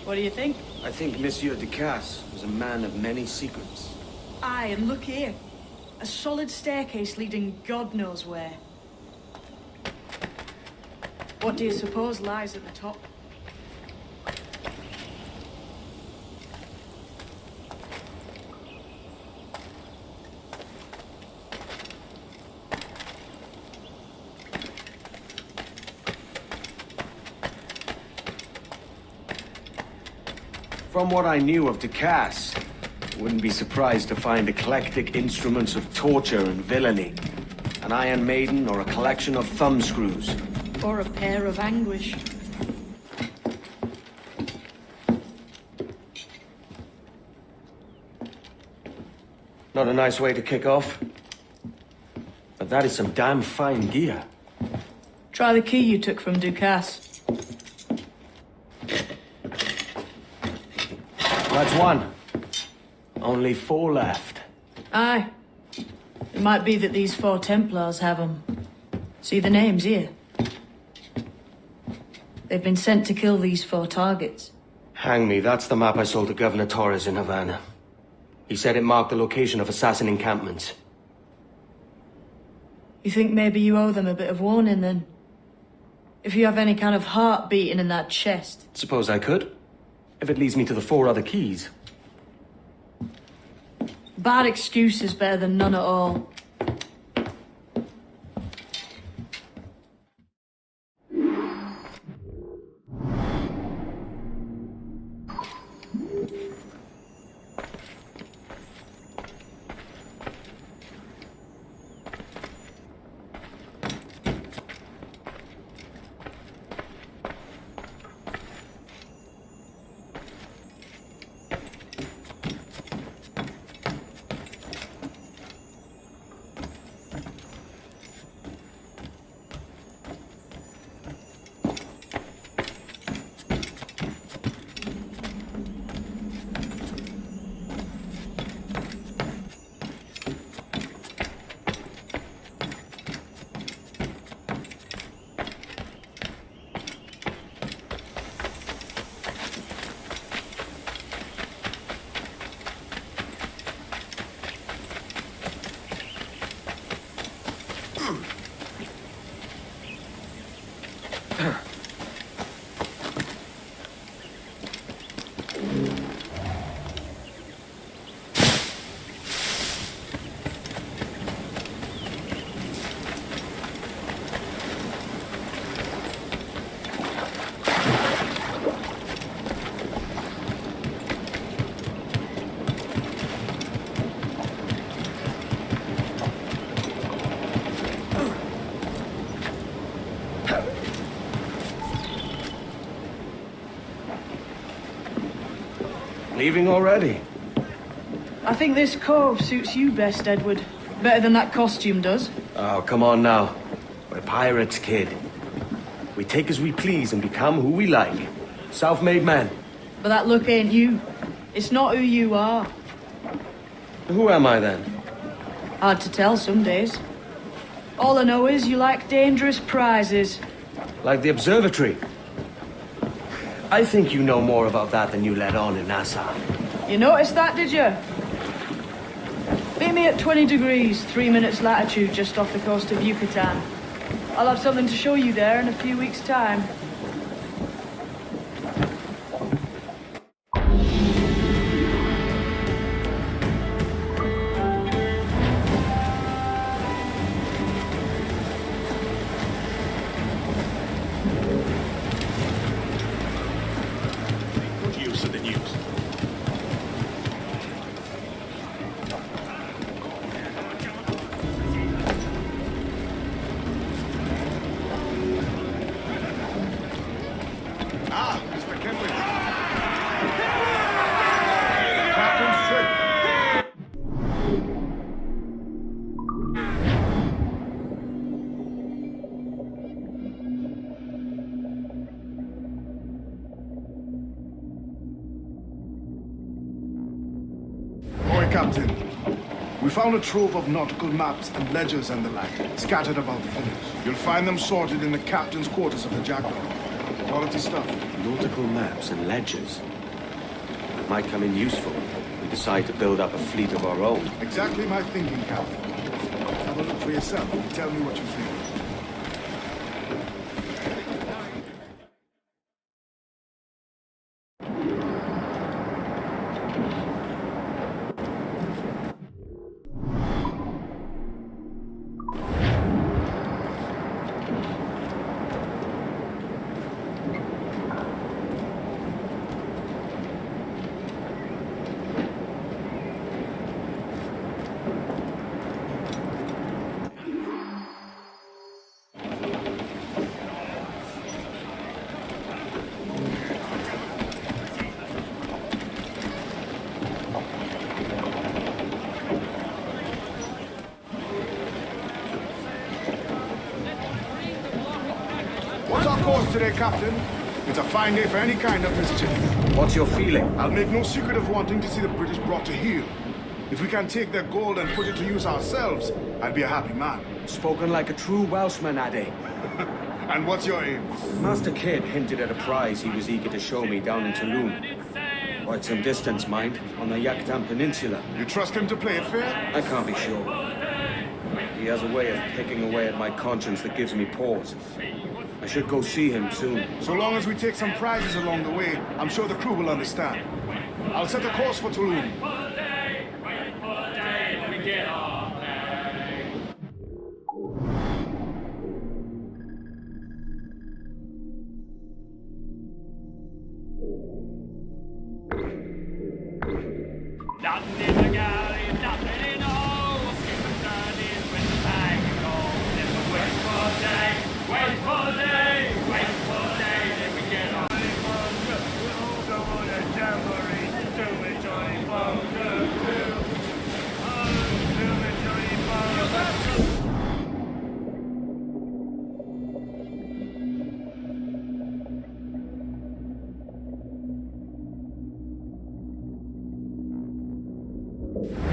What do you think? I think Monsieur Ducasse was a man of many secrets. Aye, and look here. A solid staircase leading God knows where. What do you suppose lies at the top? From what I knew of Ducasse, I wouldn't be surprised to find eclectic instruments of torture and villainy. An Iron Maiden or a collection of thumbscrews. Or a pair of anguish. Not a nice way to kick off. But that is some damn fine gear. Try the key you took from Ducasse. That's one. Only 4 left. Aye. It might be that these 4 Templars have them. See the names here? They've been sent to kill these 4 targets. Hang me, that's the map I sold to Governor Torres in Havana. He said it marked the location of assassin encampments. You think maybe you owe them a bit of warning then? If you have any kind of heart beating in that chest. Suppose I could. If it leads me to the 4 other keys. Bad excuse is better than none at all. Leaving already? I think this cove suits you best, Edward. Better than that costume does. Oh, come on now. We're pirates, kid. We take as we please and become who we like. Self-made men. But that look ain't you. It's not who you are. Who am I then? Hard to tell some days. All I know is you like dangerous prizes. Like the observatory. I think you know more about that than you let on in Nassau. You noticed that, did you? Meet me at 20 degrees, 3 minutes latitude just off the coast of Yucatan. I'll have something to show you there in a few weeks' time. Good use of the news. Ah, Mr. Kenway. Captain's trip. Boy, Captain. We found a trove of nautical maps and ledgers and the like, scattered about the village. You'll find them sorted in the captain's quarters of the Jackdaw. Quality stuff. Nautical maps and ledgers. That might come in useful if we decide to build up a fleet of our own. Exactly my thinking, Captain. Have a look for yourself and tell me what you think. What's our course today, Captain? It's a fine day for any kind of mischief. What's your feeling? I'll make no secret of wanting to see the British brought to heel. If we can take their gold and put it to use ourselves, I'd be a happy man. Spoken like a true Welshman, Ade. And what's your aim? Master Kidd hinted at a prize he was eager to show me down in Tulum. Quite some distance, mind, on the Yucatan Peninsula. You trust him to play it fair? I can't be sure. He has a way of picking away at my conscience that gives me pause. I should go see him soon. So long as we take some prizes along the way, I'm sure the crew will understand. I'll set a course for Tulum. Nothing in the galley, nothing in the hole. Skip and turn in when the bag is gone. Never wait for a day, wait for a day, wait for a day, then we get on. We'll go on a jamboree, do it, Johnny Bunker, do. Oh, do it, Johnny Bunker. You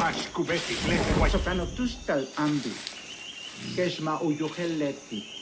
Tash kubeti lete wa Soprano tustal ambi. Keshma uyuheleti.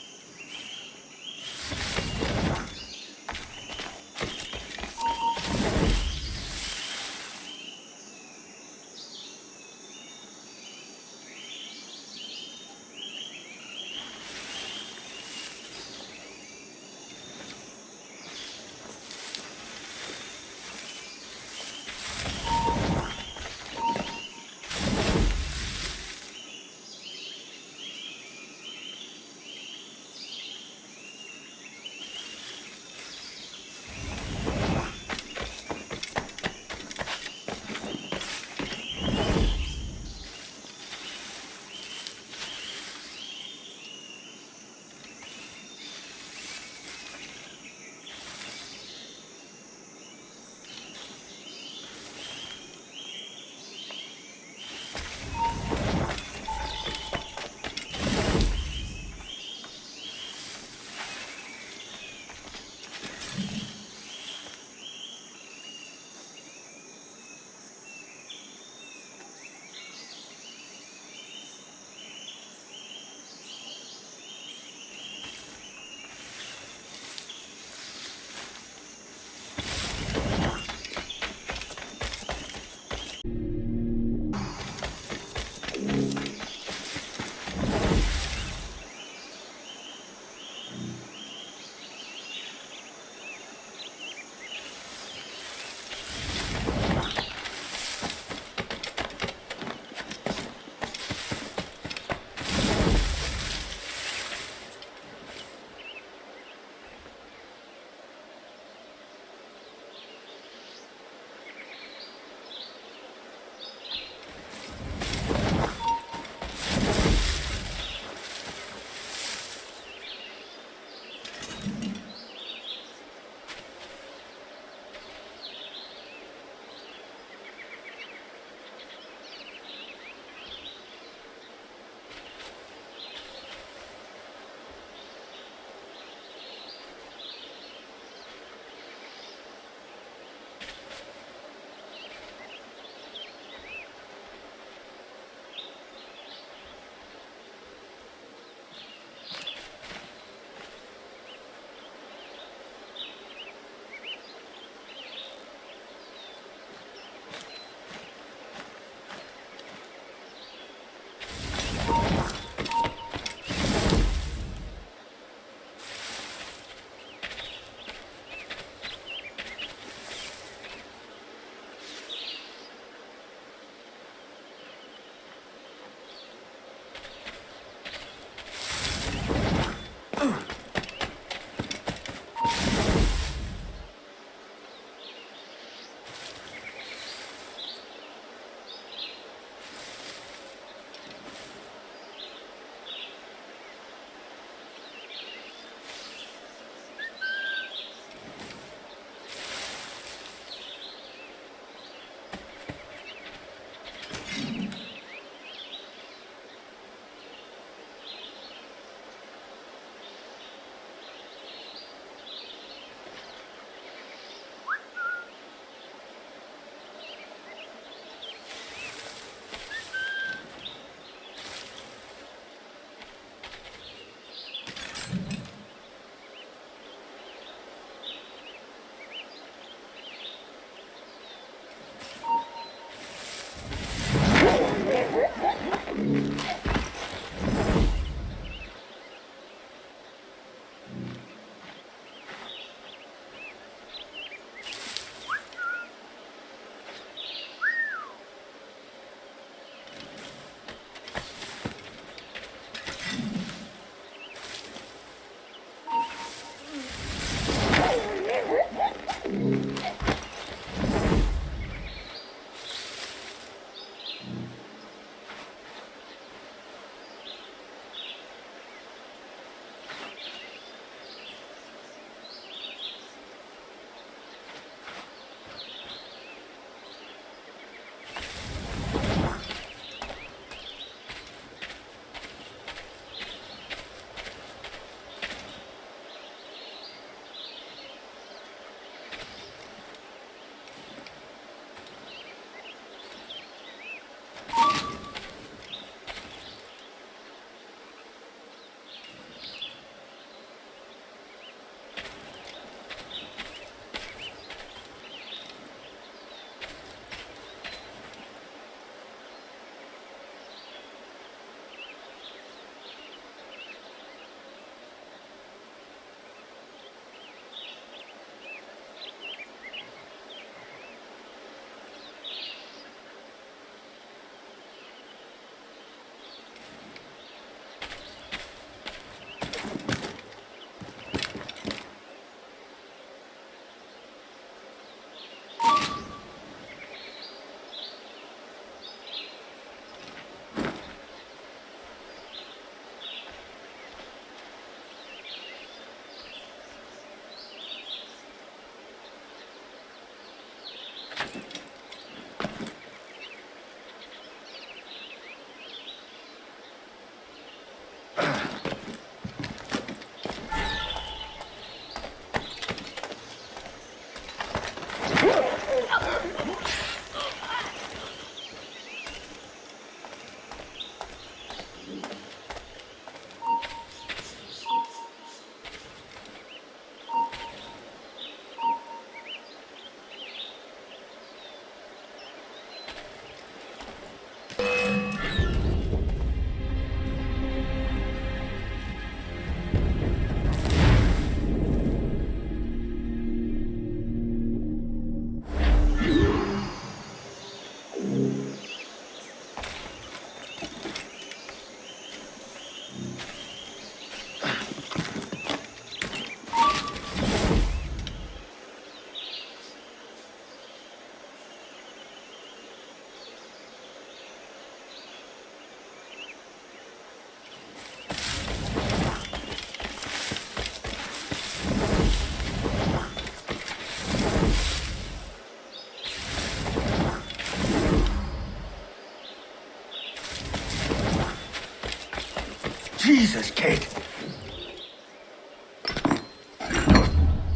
Jesus, kid.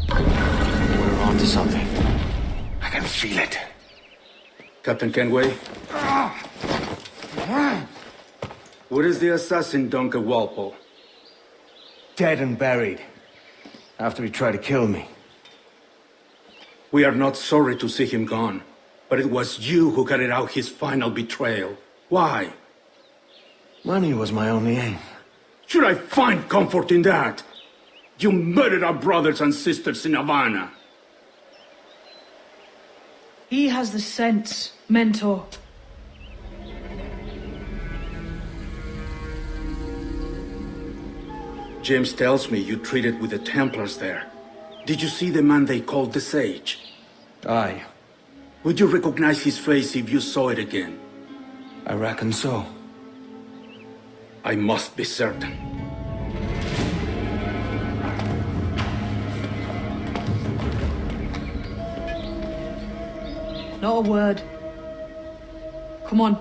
We're on to something. I can feel it. Captain Kenway? Where is the assassin, Duncan Walpole? Dead and buried. After he tried to kill me. We are not sorry to see him gone, but it was you who carried out his final betrayal. Why? Money was my only aim. Should I find comfort in that? You murdered our brothers and sisters in Havana. He has the sense, Mentor. James tells me you traded with the Templars there. Did you see the man they called the Sage? Aye. Would you recognize his face if you saw it again? I reckon so. I must be certain. Not a word. Come on.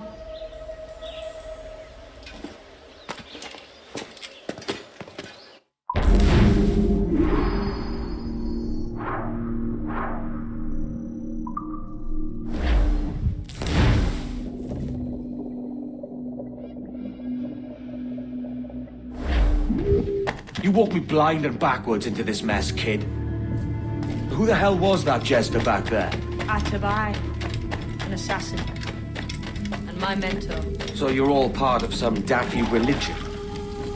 You walked me blind and backwards into this mess, kid. Who the hell was that jester back there? Atabai, an assassin, and my mentor. So you're all part of some daffy religion?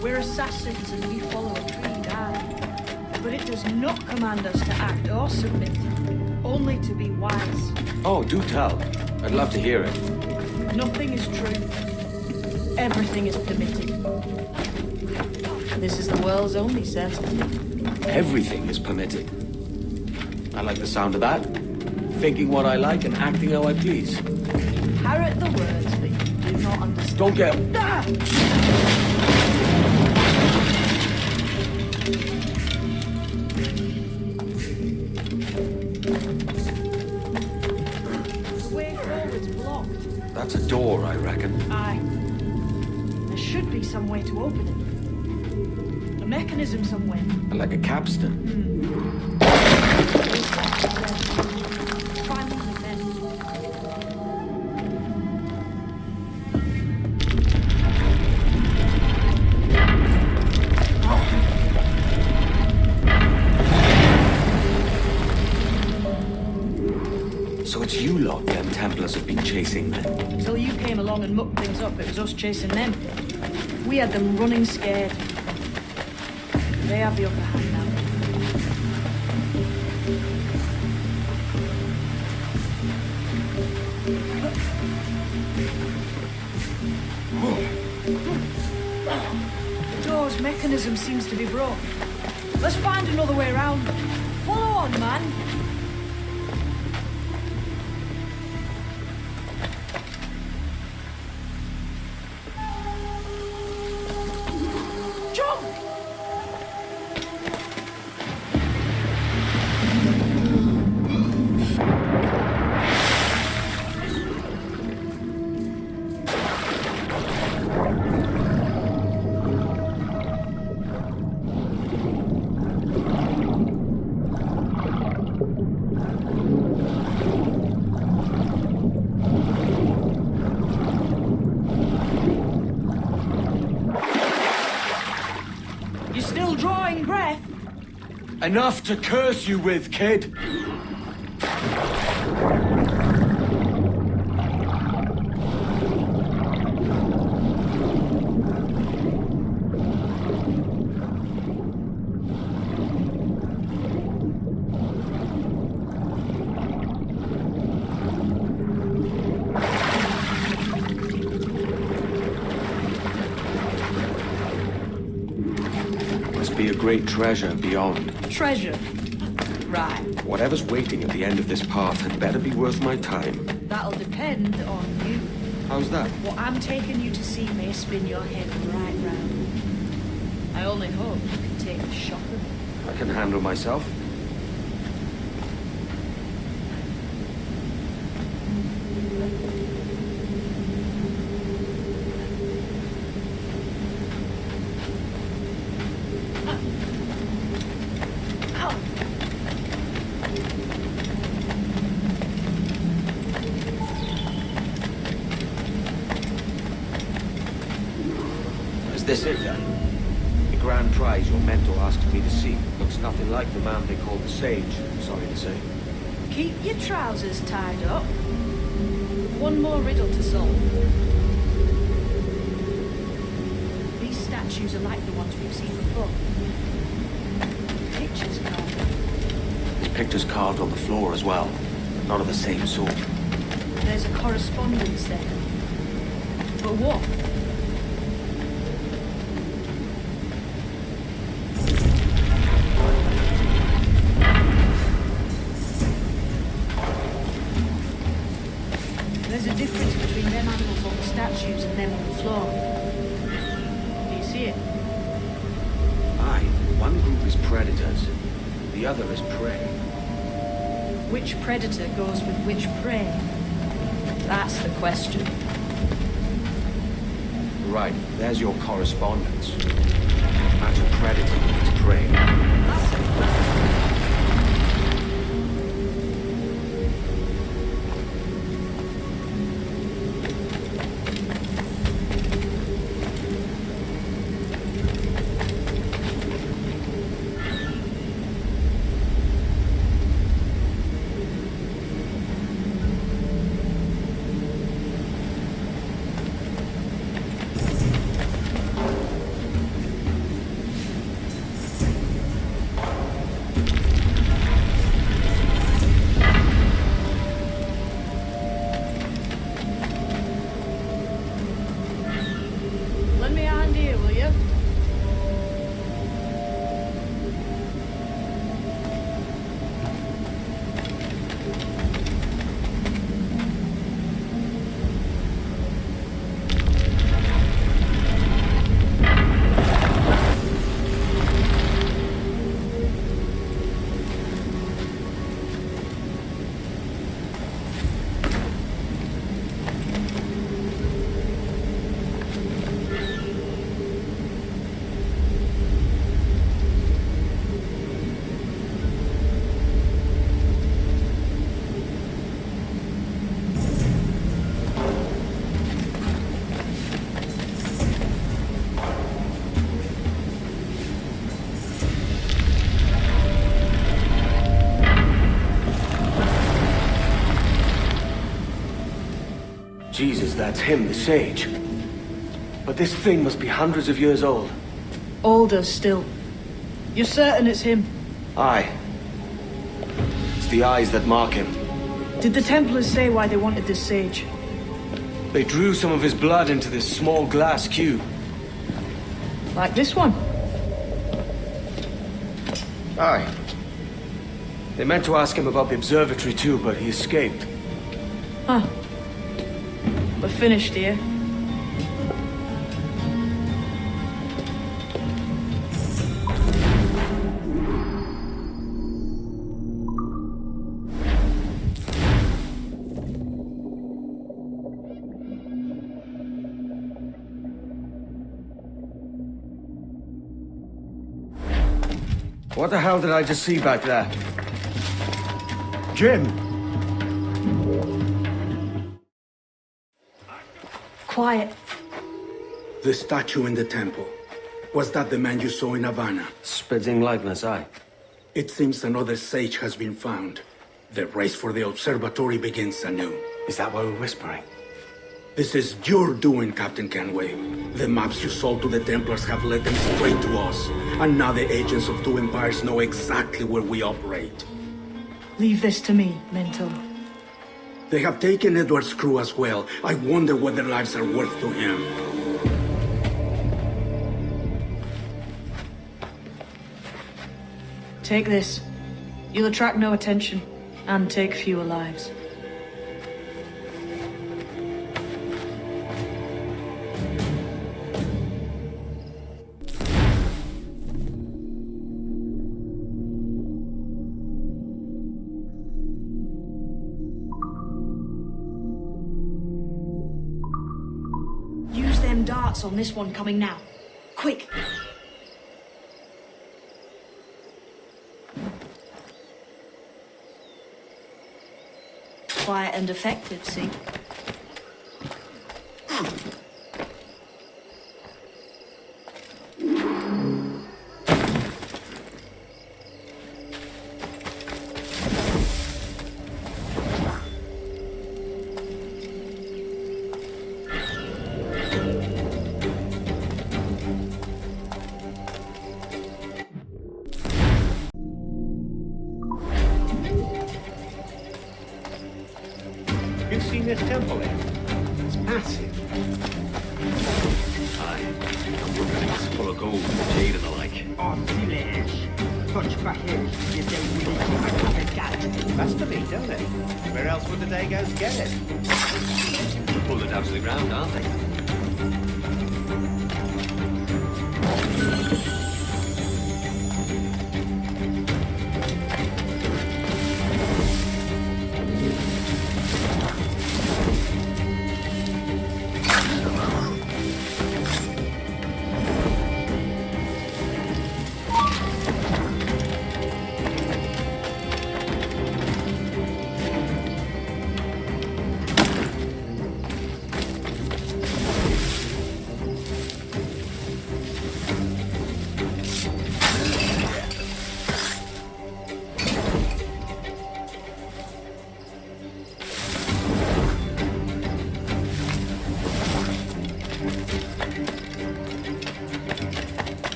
We're assassins and we follow a creed, aye. But it does not command us to act or submit, only to be wise. Oh, do tell. I'd love to hear it. Nothing is true. Everything is permitted. This is the world's only certainty. Everything is permitted. I like the sound of that. Thinking what I like and acting how I please. Parrot the words that you do not understand. Don't get... Ah! The way forward's blocked. That's a door, I reckon. Aye. There should be some way to open it. A mechanism somewhere. Like a capstan. Try moving then. So it's you lot them Templars have been chasing then? Till you came along and mucked things up, it was us chasing them. We had them running scared. They have the upper hand now. The door's mechanism seems to be broke. Let's find another way around. Follow on, man. Jump! You're still drawing breath? Enough to curse you with, kid. Must be a great treasure beyond. Treasure. Right. Whatever's waiting at the end of this path had better be worth my time. That'll depend on you. How's that? What I'm taking you to see may spin your head right round. I only hope you can take the shock of it. I can handle myself. this it then? The grand prize your mentor asked me to see looks nothing like the man they call the Sage, I'm sorry to say. Keep your trousers tied up. One more riddle to solve. These statues are like the ones we've seen before. Pictures carved. There's pictures carved on the floor as well, but not of the same sort. There's a correspondence there. But what? There's a difference between them animals on the statues and them on the floor. Do you see it? Aye, one group is predators, the other is prey. Which predator goes with which prey? That's the question. Right, there's your correspondence. Match a predator with its prey. Lend me a hand here, will you? Jesus, that's him, the Sage. But this thing must be hundreds of years old. Older still. You're certain it's him? Aye. It's the eyes that mark him. Did the Templars say why they wanted this sage? They drew some of his blood into this small glass cube. Like this one? Aye. They meant to ask him about the observatory too, but he escaped. Huh. We're finished here. What the hell did I just see back there? Jim! Quiet. The statue in the temple. Was that the man you saw in Havana? Spitting likeness, aye. It seems another sage has been found. The race for the observatory begins anew. Is that why we're whispering? This is your doing, Captain Kenway. The maps you sold to the Templars have led them straight to us. And now the agents of two empires know exactly where we operate. Leave this to me, Mentor. They have taken Edward's crew as well. I wonder what their lives are worth to him. Take this. You'll attract no attention, and take fewer lives. Use them darts on this one coming now. Quick! Quiet and effective, see? You've seen this temple here? It's massive. Aye. It's full of gold and jade and the like. Oh, village. Touch my head, you don't really have a cat. That's the meat, don't it? Where else would the Dagos get it? Pulled it down to the ground, aren't they?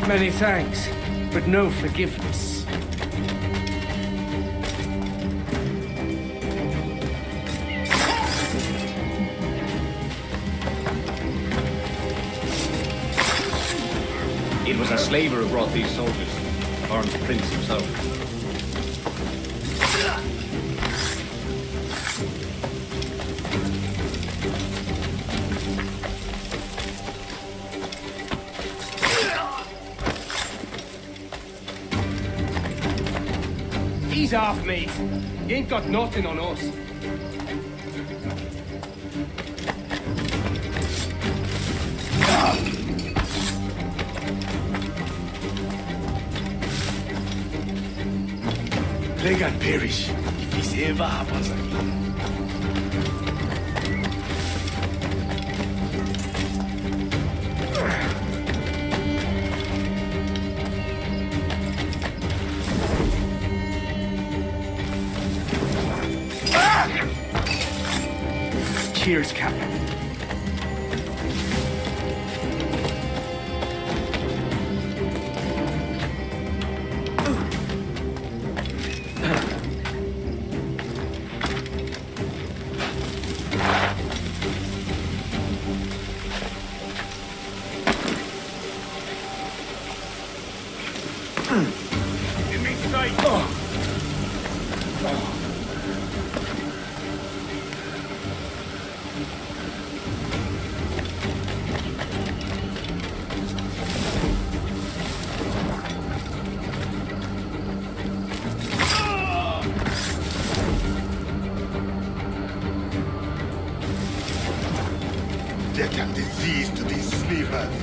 Many thanks, but no forgiveness. It was a slaver who brought these soldiers. Orm's prince himself. Ease off, mate. You ain't got nothing on us. Legan perish if this ever happens again. Cheers, Captain. It means sight. Death and disease to these slavers.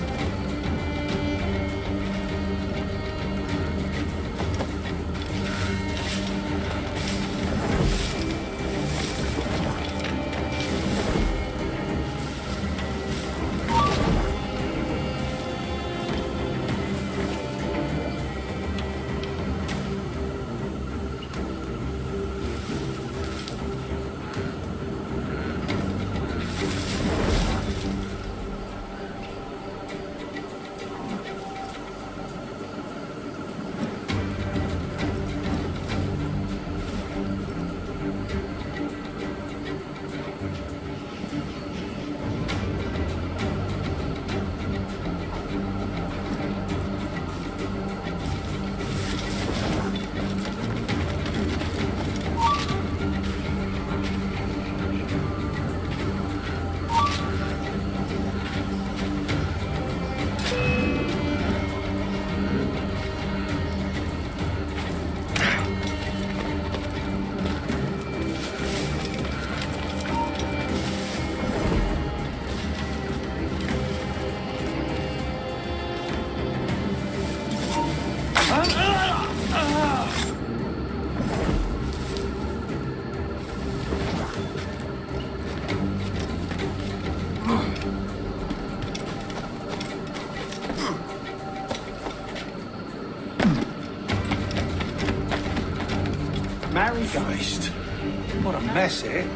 Geist. What a mess, eh?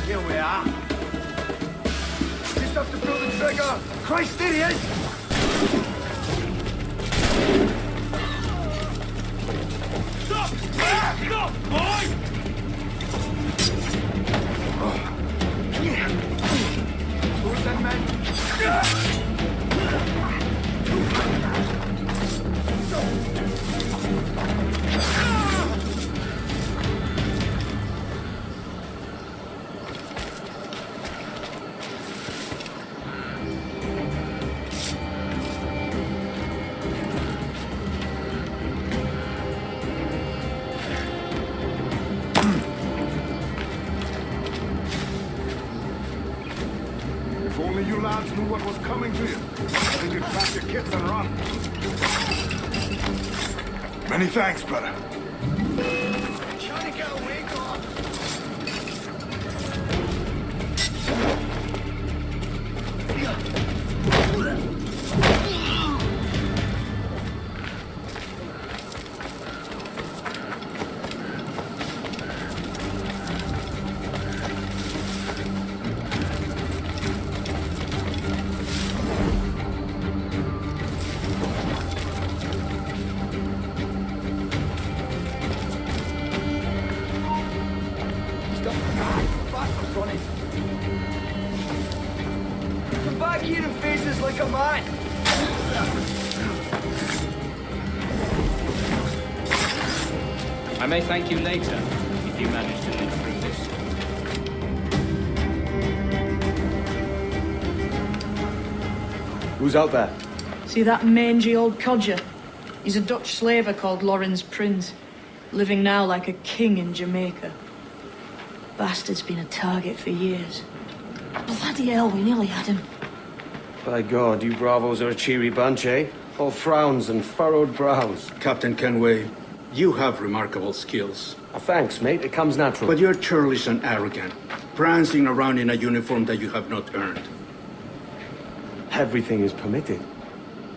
Here we are. Just have to pull the trigger. Christ, there he is! Stop! Stop, boy! Who's that man? If only you lads knew what was coming to you. Then you'd pack your kits and run. Many thanks, brother. Trying to get away, God. Come back here and face us like a man. I may thank you later, if you manage to live through this. Who's out there? See that mangy old codger? He's a Dutch slaver called Lawrence Prins, living now like a king in Jamaica. Bastard's been a target for years. Bloody hell, we nearly had him. By God, you bravos are a cheery bunch, eh? All frowns and furrowed brows. Captain Kenway, you have remarkable skills. Thanks, mate. It comes natural. But you're churlish and arrogant, prancing around in a uniform that you have not earned. Everything is permitted.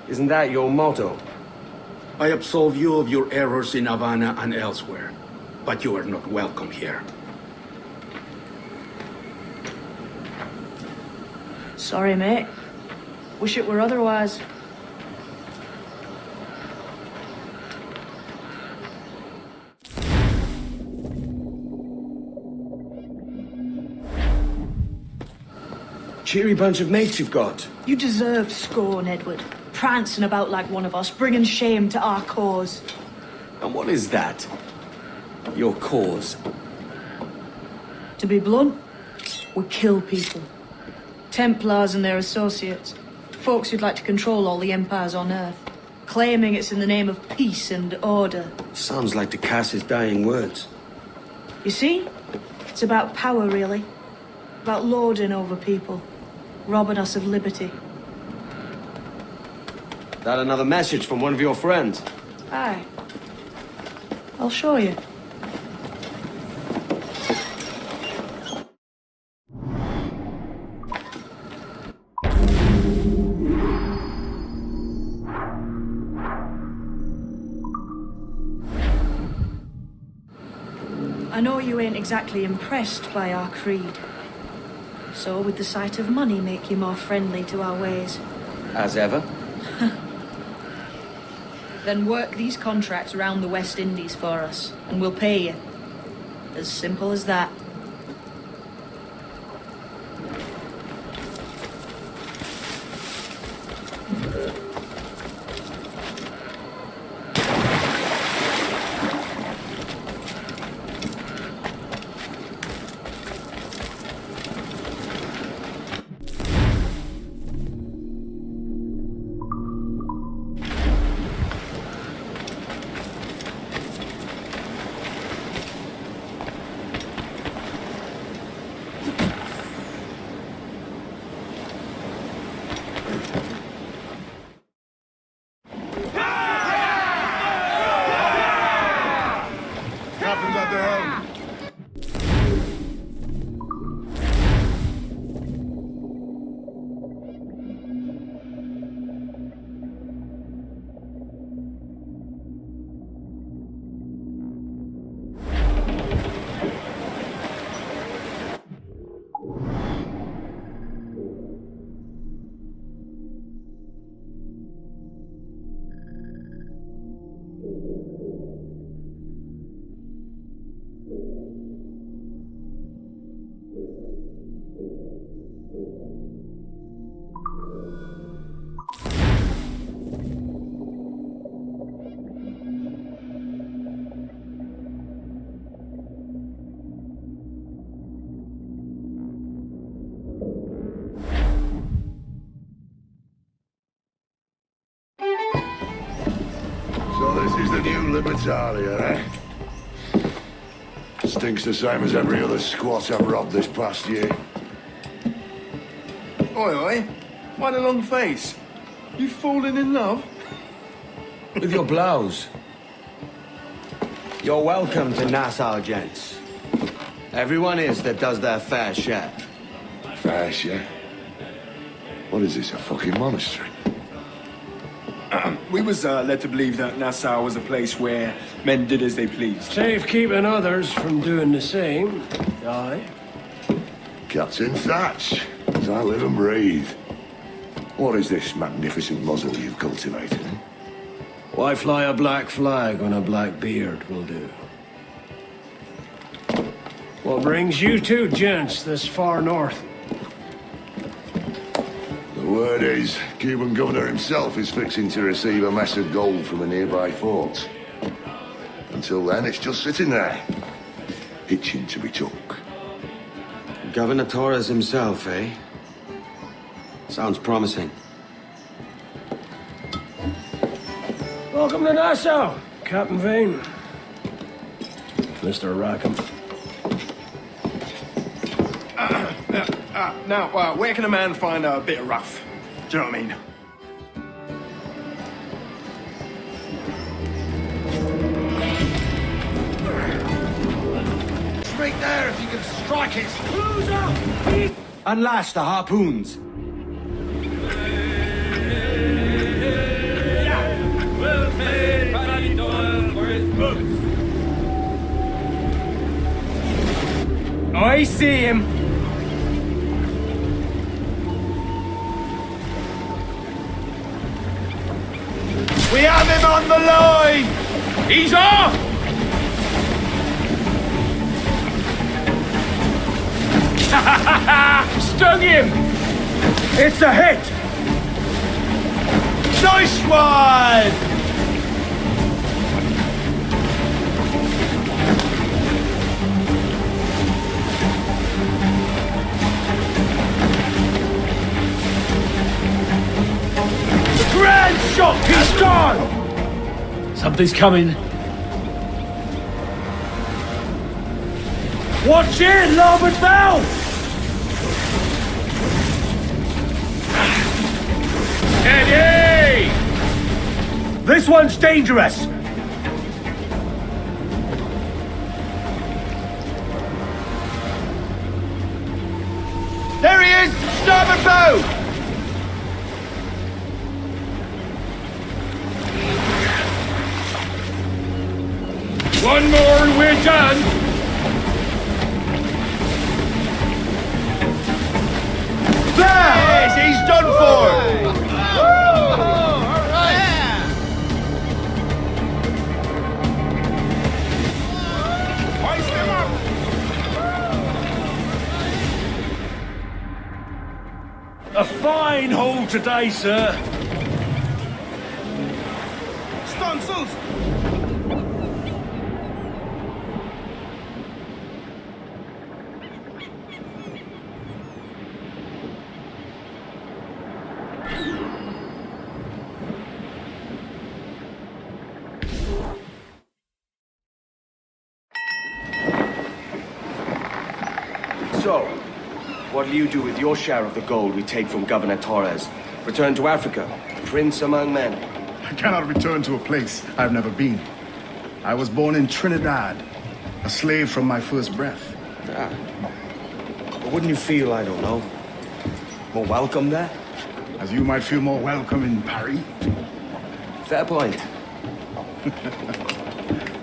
Isn't that your motto? I absolve you of your errors in Havana and elsewhere, but you are not welcome here. Sorry, mate. Wish it were otherwise. Cheery bunch of mates you've got. You deserve scorn, Edward. Prancing about like one of us, bringing shame to our cause. And what is that? Your cause? To be blunt, we kill people. Templars and their associates. Folks who'd like to control all the empires on Earth. Claiming it's in the name of peace and order. Sounds like Dcoysensai's dying words. You see? It's about power, really. About lording over people. Robbing us of liberty. That another message from one of your friends? Aye. I'll show you. I know you ain't exactly impressed by our creed. So would the sight of money make you more friendly to our ways? As ever. Then work these contracts around the West Indies for us, and we'll pay you. As simple as that. This is the new Libertalia, eh? Stinks the same as every other squat I've robbed this past year. Oi, oi. Why the long face? You fallen in love? With your blouse. You're welcome to Nassau, gents. Everyone is that does their fair share. Fair share? What is this, a fucking monastery? We was led to believe that Nassau was a place where men did as they pleased. Safe keeping others from doing the same. Aye. Captain Thatch, as I live and breathe. What is this magnificent muzzle you've cultivated? Why fly a black flag when a black beard will do? What brings you two gents this far north? The word is, Cuban governor himself is fixing to receive a mess of gold from a nearby fort. Until then, it's just sitting there, itching to be took. Governor Torres himself, eh? Sounds promising. Welcome to Nassau, Captain Vane. Mr. Rackham. Now, where can a man find a bit of rough? Do you know what I mean? Straight there if you can strike it! Close up! Unlash the harpoons! I see him! We have him on the line! He's off! Stung him! It's a hit! Nice one! Grand shot! He's gone! Something's coming. Watch it, larboard bow! Steady! This one's dangerous! There he is! Starboard bow! One more and we're done! There! Yes, he's done for! Hoist him up! A fine hole today, sir. Stunsails! So, what will you do with your share of the gold we take from Governor Torres? Return to Africa, prince among men. I cannot return to a place I've never been. I was born in Trinidad, a slave from my first breath. Ah. But wouldn't you feel, I don't know, more welcome there? As you might feel more welcome in Paris. Fair point.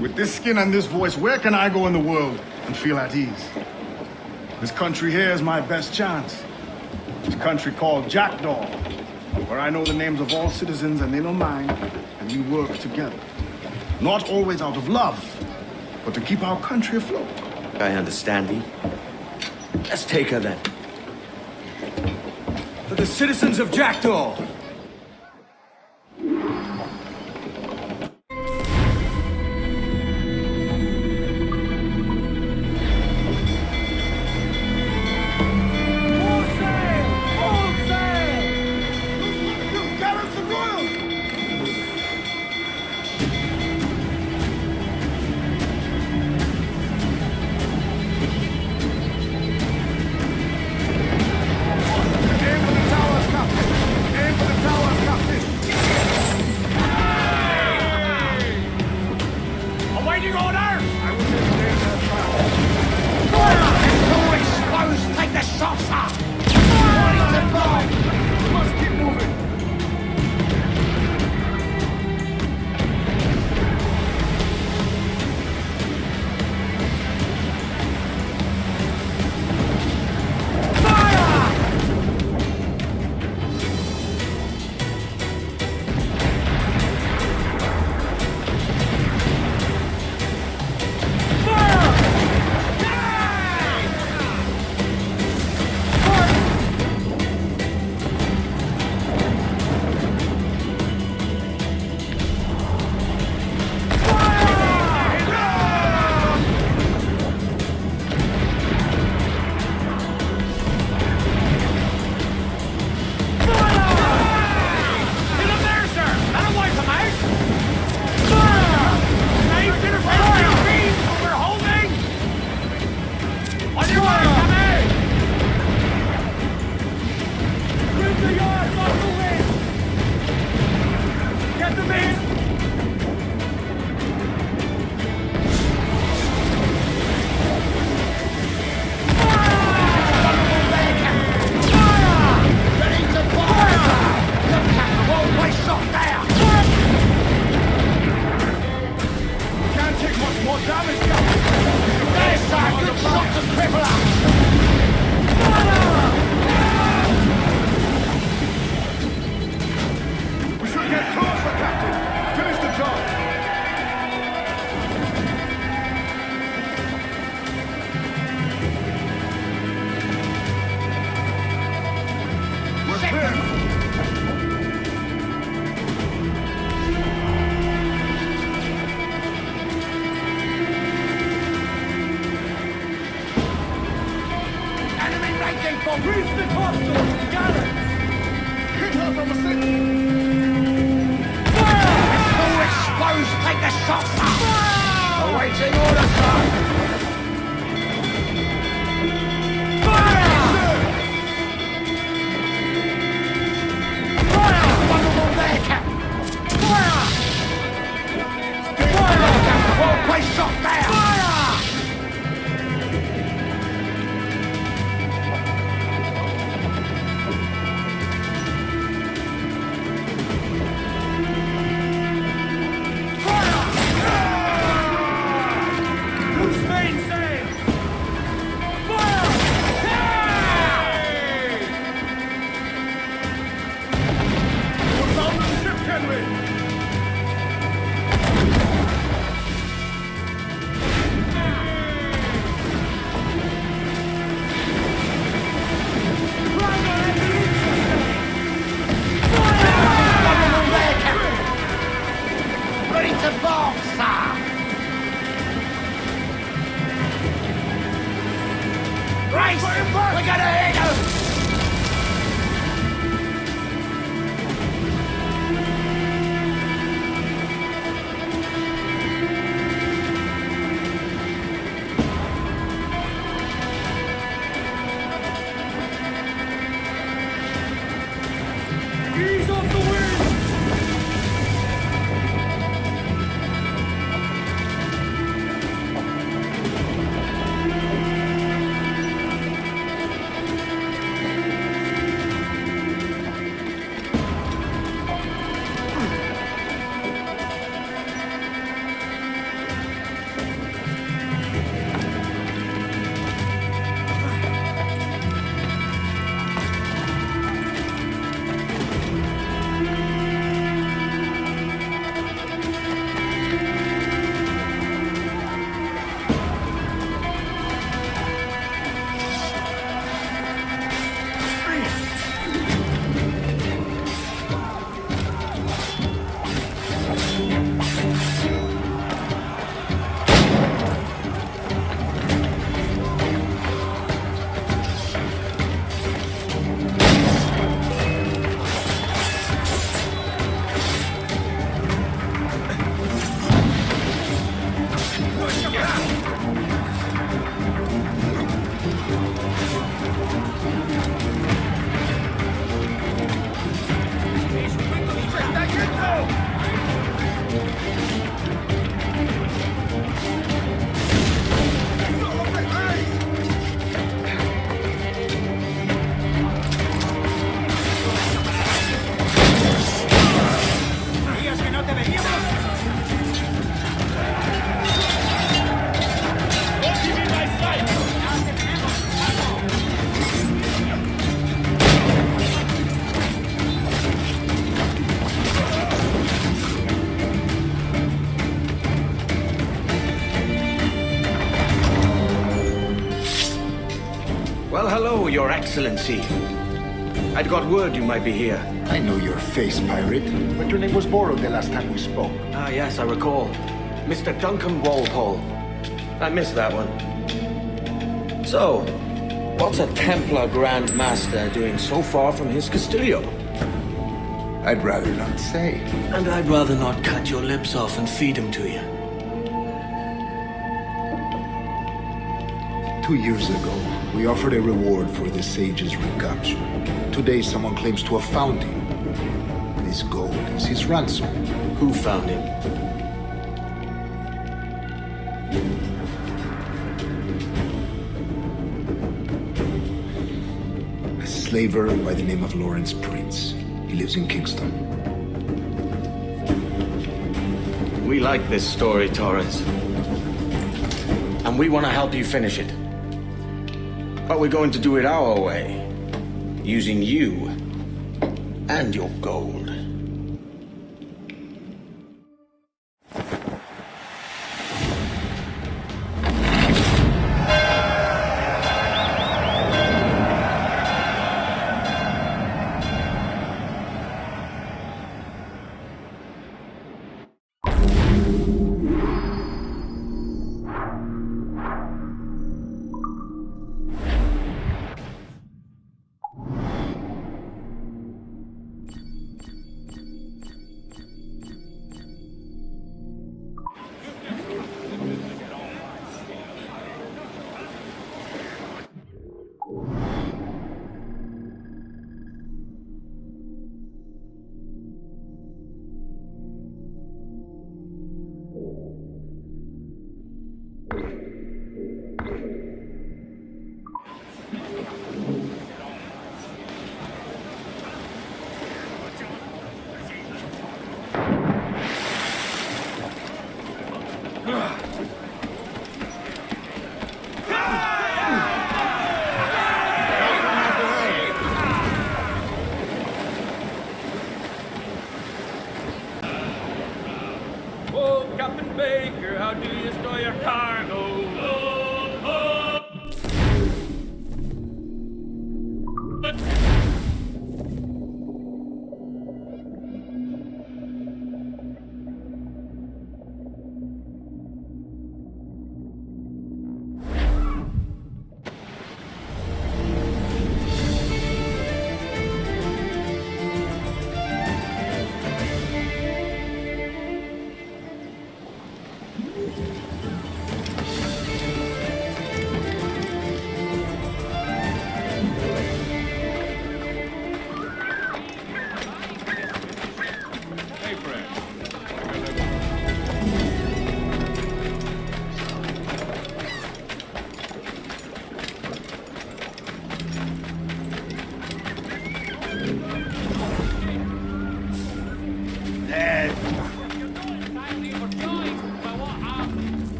With this skin and this voice, where can I go in the world and feel at ease? This country here is my best chance. This country called Jackdaw, where I know the names of all citizens and they know mine, and we work together. Not always out of love, but to keep our country afloat. I understand thee. Let's take her then. For the citizens of Jackdaw! Enemy raging for reach the console! Gather! Hit her from a six! All exposed, take the shot, sir! Awaiting orders, sir! Fire! Fire! Vulnerable there, Captain! Fire! Fire, Captain! Well placed shot there! Fire! Ready to bomb, sir! Race! We're gonna hit him! Ease off the wind! Well, hello, Your Excellency. I'd got word you might be here. I know your face, pirate, but your name was borrowed the last time we spoke. Ah, yes, I recall. Mr. Duncan Walpole. I missed that one. So, what's a Templar Grand Master doing so far from his Castillo? I'd rather not say. And I'd rather not cut your lips off and feed him to you. 2 years ago, we offered a reward for the sage's recapture. Today, someone claims to have found him. This gold is his ransom. Who found him? A slaver by the name of Lawrence Prince. He lives in Kingston. We like this story, Torrance. And we want to help you finish it. But we're going to do it our way. Using you and your gold.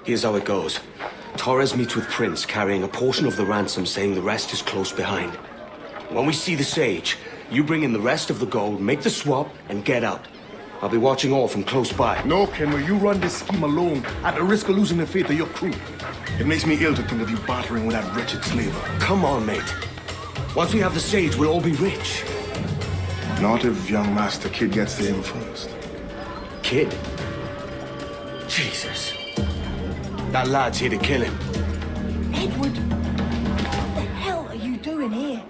Here's how it goes. Torres meets with Prince, carrying a portion of the ransom, saying the rest is close behind. When we see the Sage, you bring in the rest of the gold, make the swap, and get out. I'll be watching all from close by. No, Kenway, you run this scheme alone, at the risk of losing the faith of your crew. It makes me ill to think of you bartering with that wretched slaver. Come on, mate. Once we have the Sage, we'll all be rich. Not if young Master Kid gets to him first. Kid? Jesus. That lad's here to kill him. Edward, what the hell are you doing here?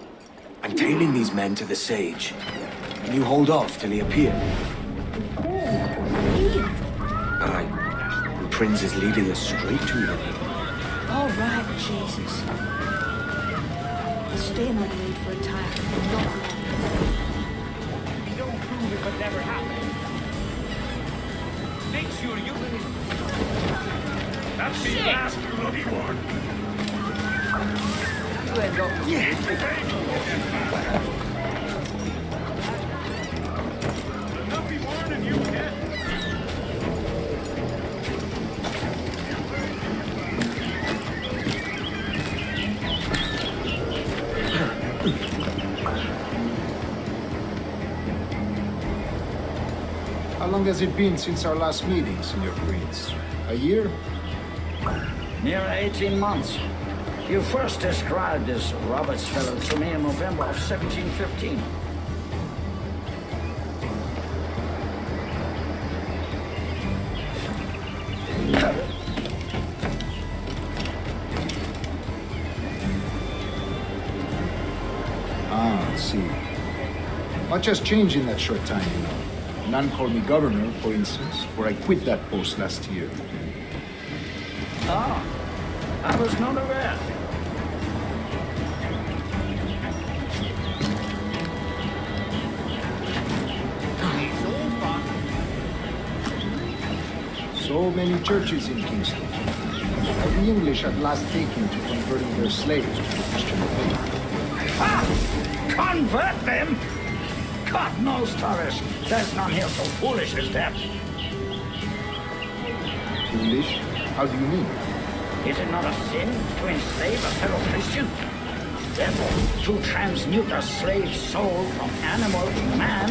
I'm tailing these men to the Sage. Can you hold off till he appears? Aye. And Prince is leading us straight to him. All right, Jesus. I'll stay in that lead for a time. Not long. Don't prove it could never happen. Make sure you That's the last bloody one. I'll be warning you, kid. How long has it been since our last meeting, Senior Prince? A year? Near 18 months. You first described this Roberts fellow to me in November of 1715. Ah, I see. Much has changed in that short time, you know. None called me governor, for instance, for I quit that post last year. Ah, I was not aware. So many churches in Kingston. Have the English at last taken to converting their slaves to the Christian faith? Ah! Convert them? God knows, Torres, there's none here so foolish as that. Foolish? How do you mean? Is it not a sin to enslave a fellow Christian? Therefore, to transmute a slave soul from animal to man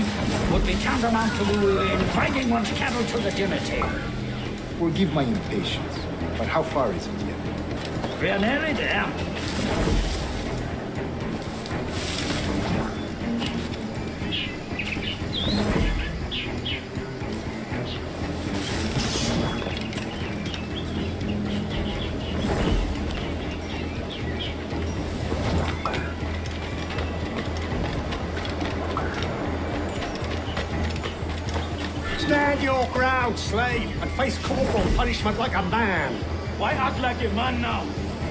would be tantamount to inviting one's cattle to the dinner table. Forgive my impatience, but how far is it yet? We're nearly there. Stand your ground, slave, and face corporal punishment like a man. Why act like a man now,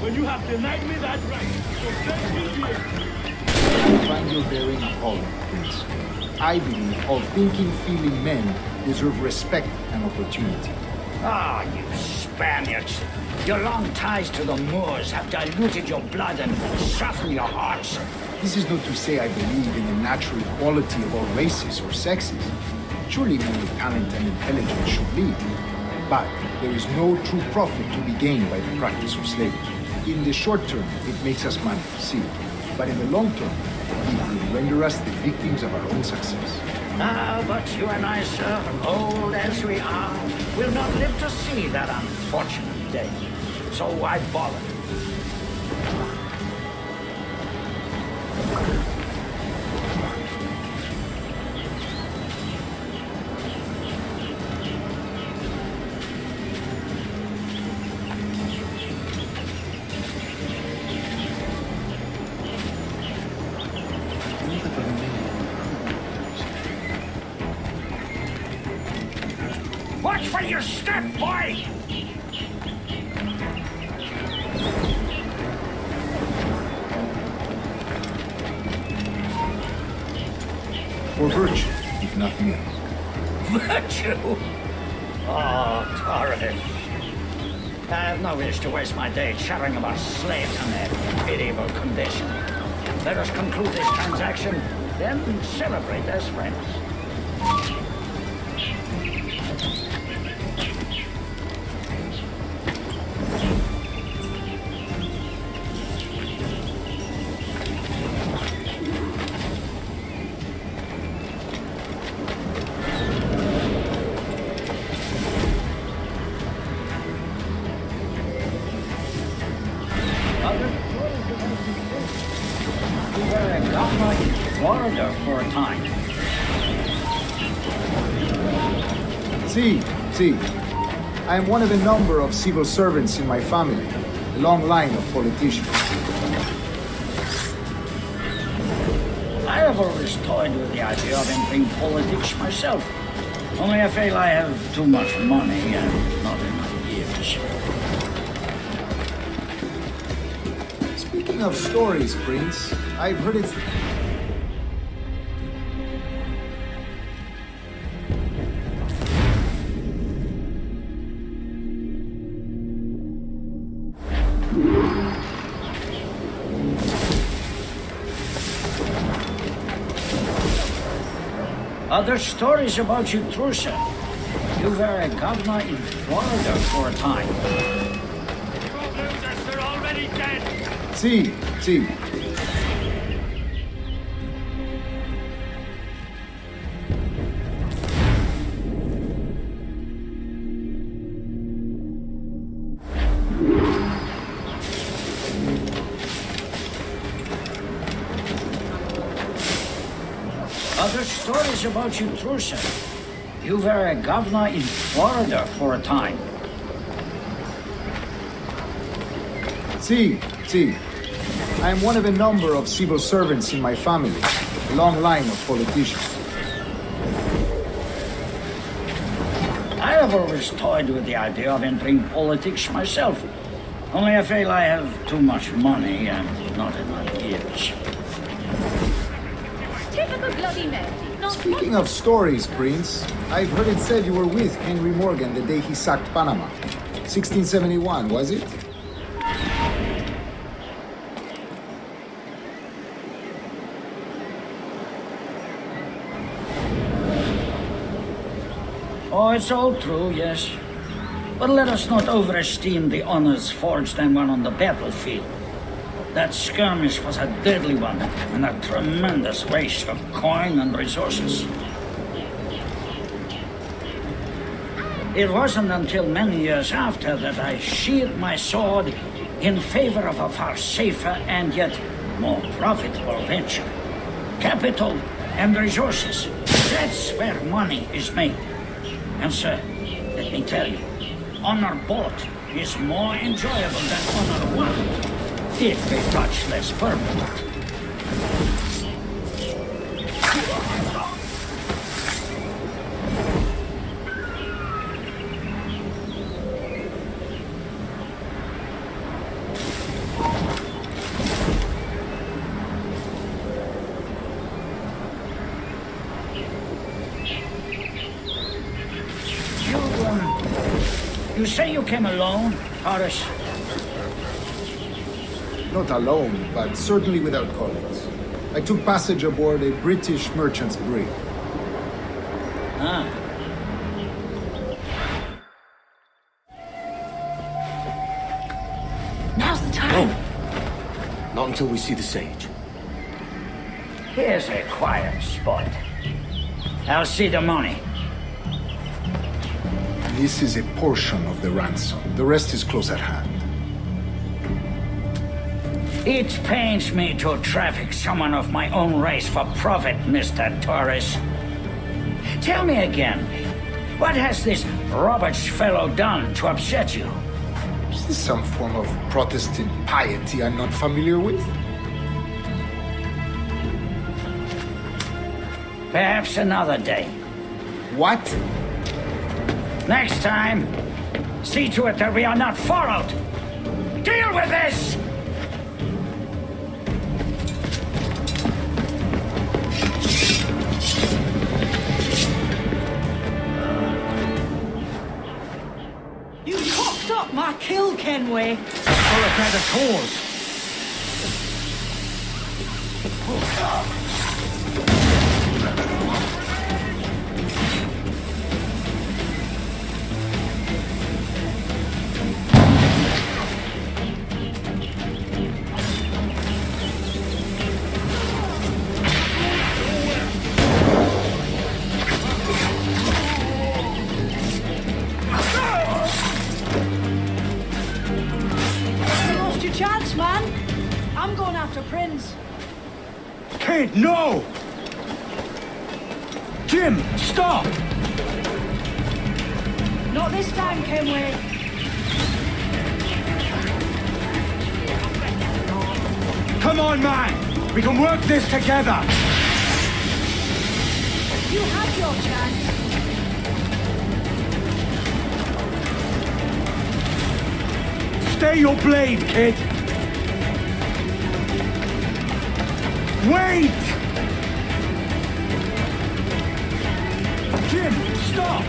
when you have denied me that right? So thank you, dear. I find your bearing appalling, Prince. I believe all thinking, feeling men deserve respect and opportunity. Ah, you Spaniards. Your long ties to the Moors have diluted your blood and softened your hearts. This is not to say I believe in the natural equality of all races or sexes. Surely men with talent and intelligence should lead. But there is no true profit to be gained by the practice of slavery. In the short term, it makes us money, see. But in the long term, it will render us the victims of our own success. Ah, but you and I, sir, old as we are, will not live to see that unfortunate day. So I volunteer. Watch for your step, boy! For virtue, if nothing else. Virtue? Oh, Torres. I have no wish to waste my day chattering about slaves and their pitiable condition. Let us conclude this transaction, then celebrate as friends. governor in Florida for a time. See. I am one of a number of civil servants in my family, a long line of politicians. I have always toyed with the idea of entering politics myself. Only I feel I have too much money and not enough years. Speaking of stories, Prince, I've heard it's... Other stories about you, Trusa. You were a governor in Florida for a time. They're already dead. See. Other stories about you, Trusa. You were a governor in Florida for a time. See. I am one of a number of civil servants in my family, a long line of politicians. I have always toyed with the idea of entering politics myself. Only I feel I have too much money and not enough years. Typical bloody man. Speaking of stories, Prince, I've heard it said you were with Henry Morgan the day he sacked Panama. 1671, was it? Oh, it's all true, yes. But let us not overesteem the honors forged and won on the battlefield. That skirmish was a deadly one, and a tremendous waste of coin and resources. It wasn't until many years after that I sheathed my sword in favor of a far safer and yet more profitable venture. Capital and resources. That's where money is made. And sir, let me tell you, honor bought is more enjoyable than honor won. If a touch less permanent. You say you came alone, Horace? Not alone, but certainly without colleagues. I took passage aboard a British merchant's brig. Ah. Now's the time. No. Not until we see the sage. Here's a quiet spot. I'll see the money. This is a portion of the ransom. The rest is close at hand. It pains me to traffic someone of my own race for profit, Mr. Torres. Tell me again, what has this Roberts fellow done to upset you? Is this some form of Protestant piety I'm not familiar with? Perhaps another day. What? Next time, see to it that we are not followed. Deal with this! You cocked up my kill, Kenway. For a better cause. You lost your chance, man. I'm going after Prince. Kid, no! Jim, stop! Not this time, Kenway. Come on, man! We can work this together! You had your chance. Stay your blade, kid! Wait! Jim, stop!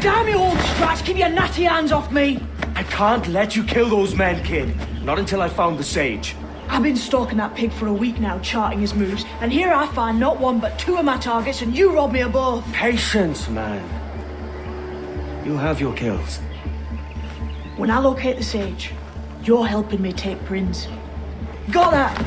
Damn you, old Strat! Keep your natty hands off me! I can't let you kill those men, kid. Not until I found the sage. I've been stalking that pig for a week now, charting his moves, and here I find not one but two of my targets, and you rob me of both. Patience, man. You'll have your kills. When I locate the sage, you're helping me take Prince. Got that?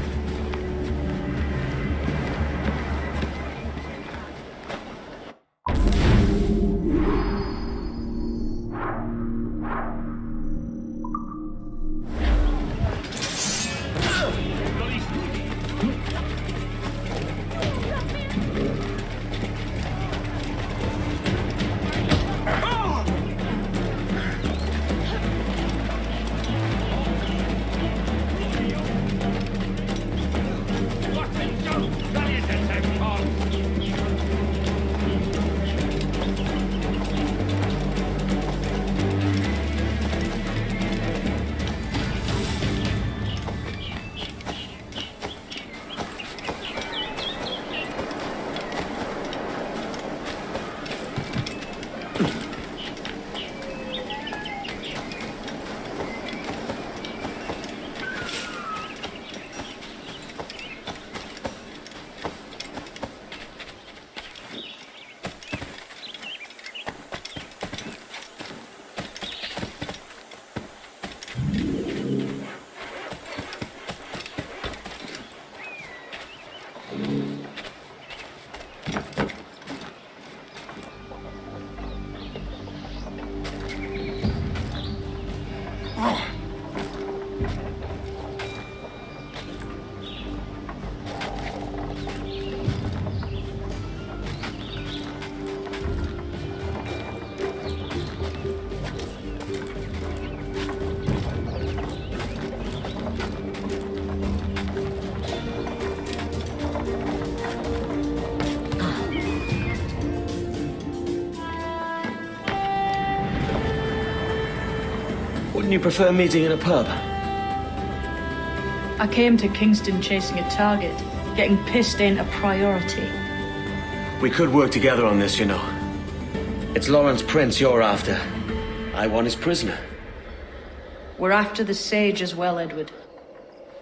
Wouldn't you prefer meeting in a pub? I came to Kingston chasing a target. Getting pissed ain't a priority. We could work together on this, you know. It's Lawrence Prince you're after. I want his prisoner. We're after the sage as well, Edward.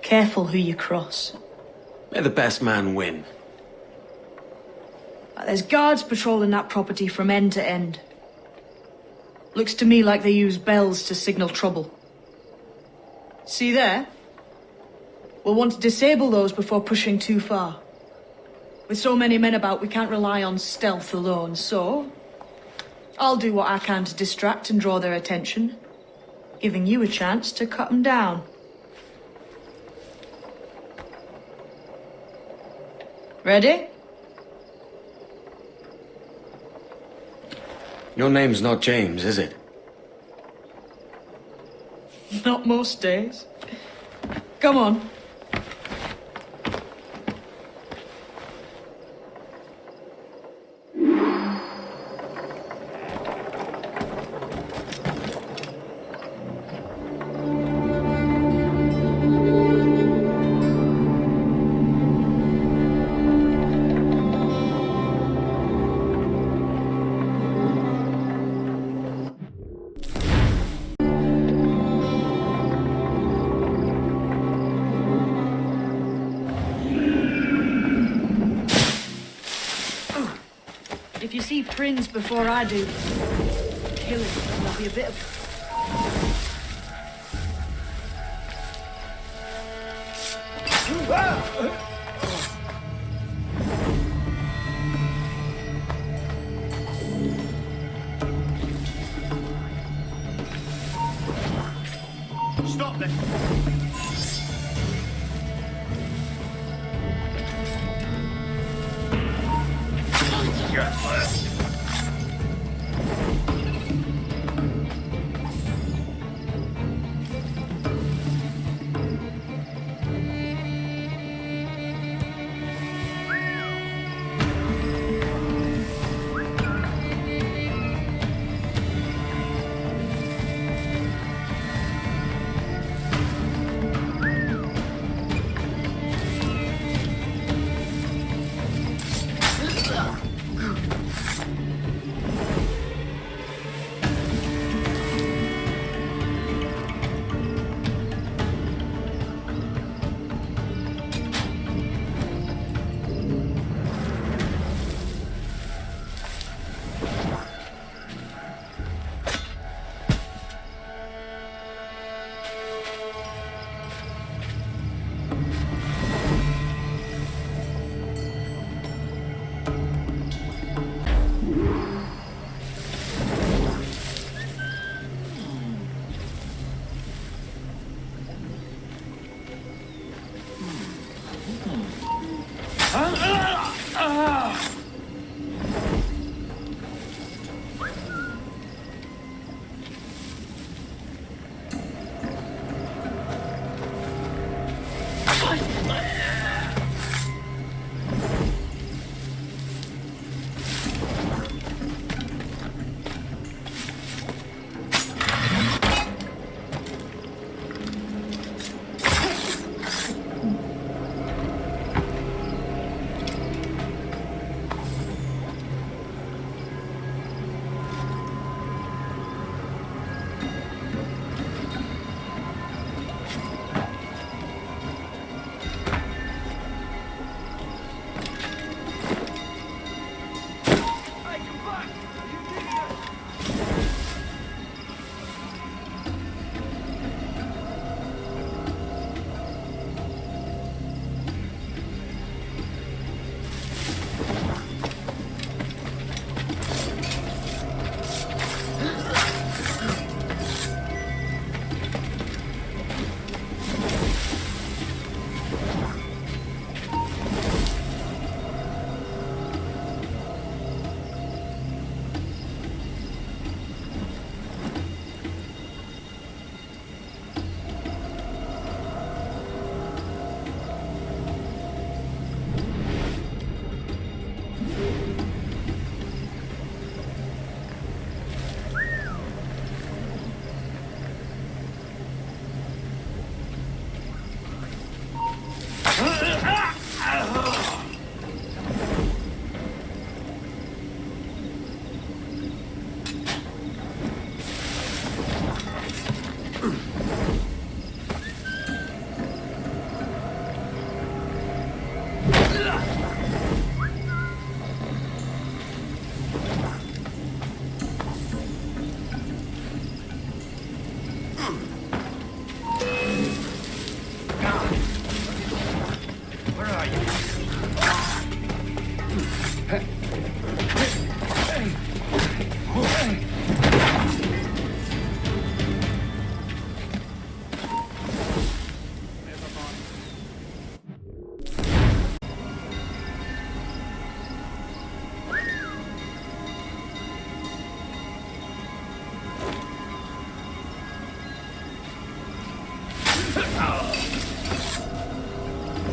Careful who you cross. May the best man win. There's guards patrolling that property from end to end. Looks to me like they use bells to signal trouble. See there? We'll want to disable those before pushing too far. With so many men about, we can't rely on stealth alone, so I'll do what I can to distract and draw their attention, giving you a chance to cut them down. Ready? Your name's not James, is it? Not most days. Come on. If you see Prince before I do, kill him. There'll be a bit of...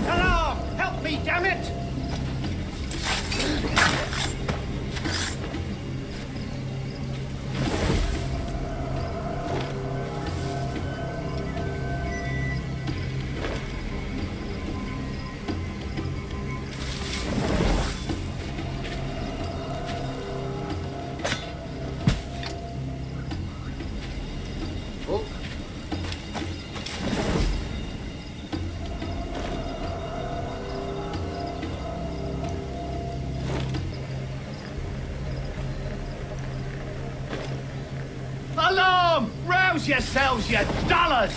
Hello! Help me, damn it! Alarm! Rouse yourselves, you dullards!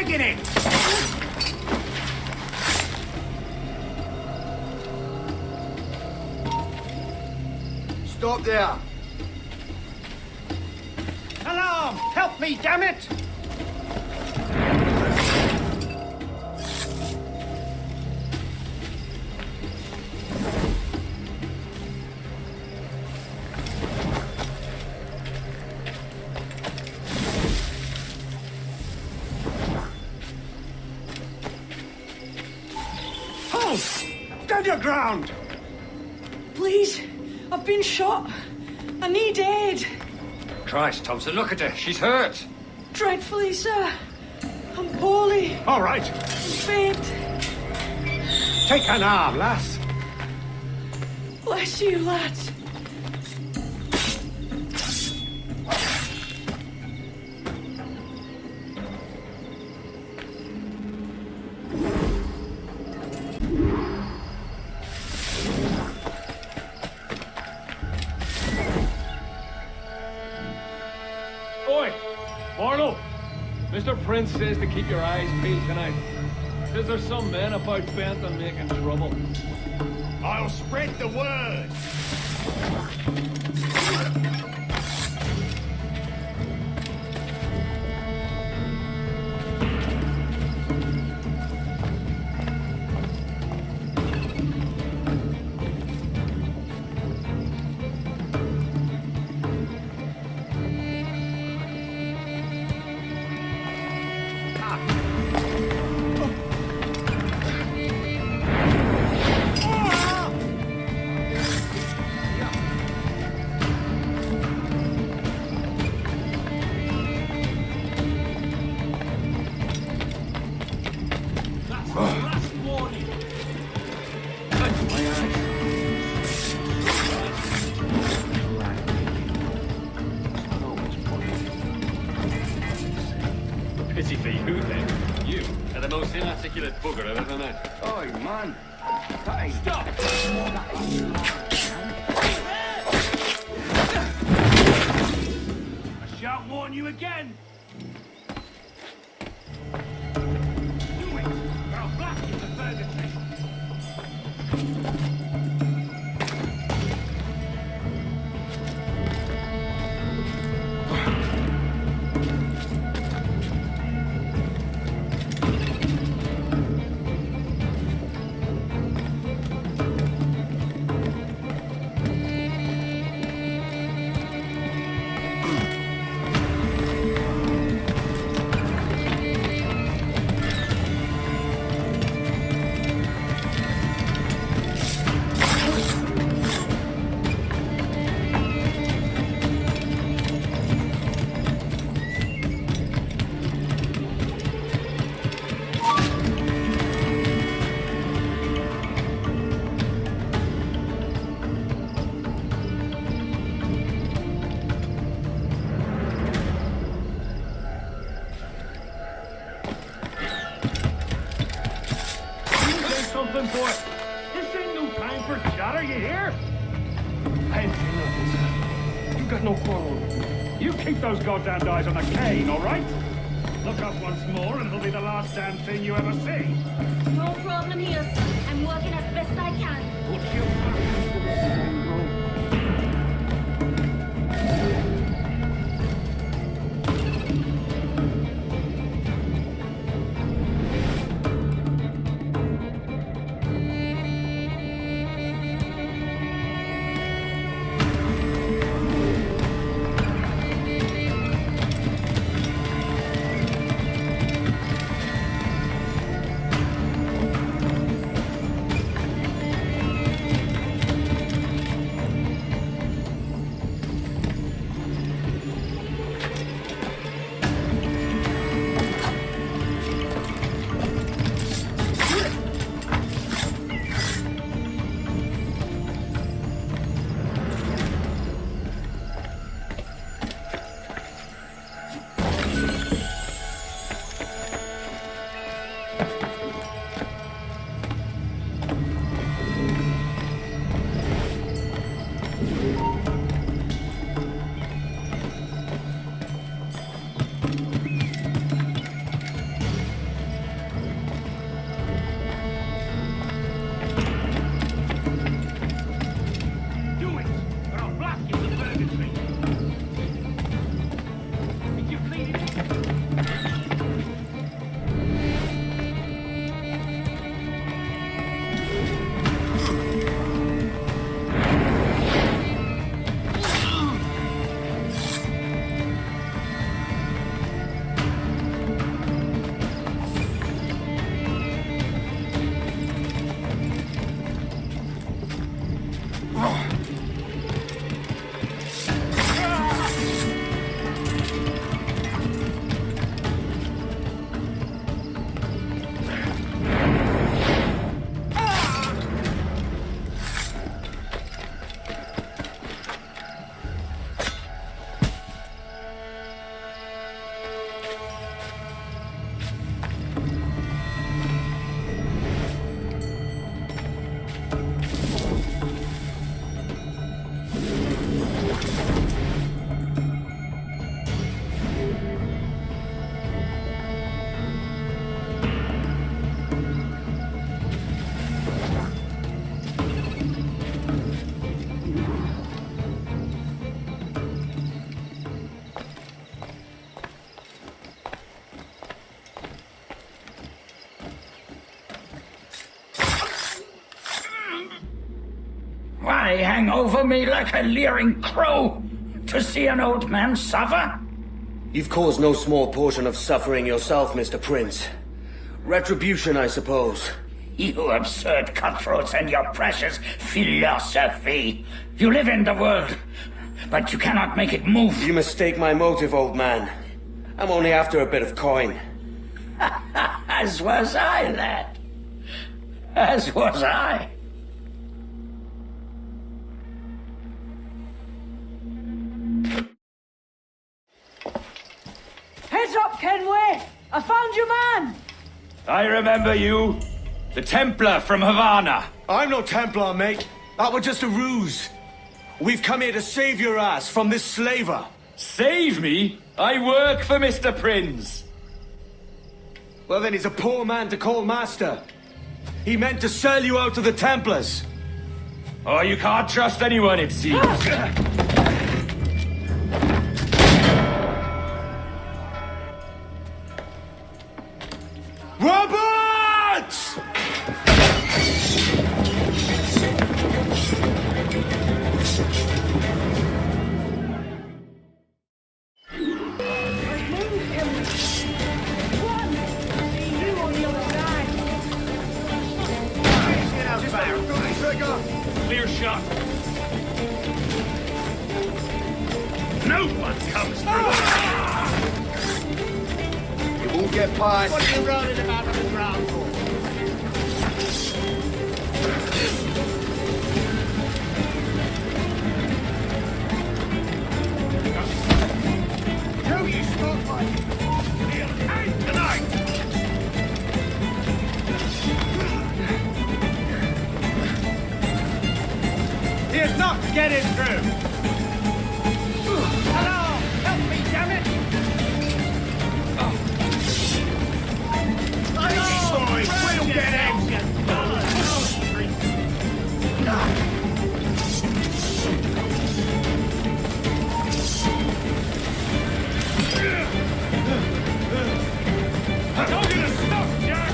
digging it! Stop there! Alarm! Help me, damn it! Halt! Stand your ground! Please, I've been shot. I need aid. Christ, Thompson, look at her. She's hurt. Dreadfully, sir. I'm poorly. All right. I'm faint. Take an arm, lass. Bless you, lads. Oi! Barlow! Mr. Prince says to keep your eyes peeled tonight. Says there's some men about bent on making trouble. I'll spread the word. Pity for you, then. You are the most inarticulate bugger I've ever met. Oh, man. Stop! I shan't warn you again. Do it, or I'll blast you in the purgatory. Something, boy. This ain't no time for chatter, you hear? I ain't saying nothing, sir. You got no quarrel. You keep those goddamn eyes on the cane, all right? Look up once more, and it'll be the last damn thing you ever see. No problem here, sir. I'm working as best I can. Put your hands to the same road. eye hang over me like a leering crow to see an old man suffer? You've caused no small portion of suffering yourself, Mr. Prince. Retribution, I suppose. You absurd cutthroats and your precious philosophy. You live in the world, but you cannot make it move. You mistake my motive, old man. I'm only after a bit of coin. As was I, lad. As was I. Heads up, Kenway! I found your man! I remember you. The Templar from Havana. I'm no Templar, mate. That was just a ruse. We've come here to save your ass from this slaver. Save me? I work for Mr. Prince. Well, then he's a poor man to call master. He meant to sell you out to the Templars. Oh, you can't trust anyone, it seems. Roberts! Clear shot. No one comes through. You won't get past. What are you rolling about on the ground for? No, you stop fighting. We'll hang tonight. Here's not getting through. Hello! Help me, damn it! Hello! Boys, we'll get him! I told you to stop, Jack!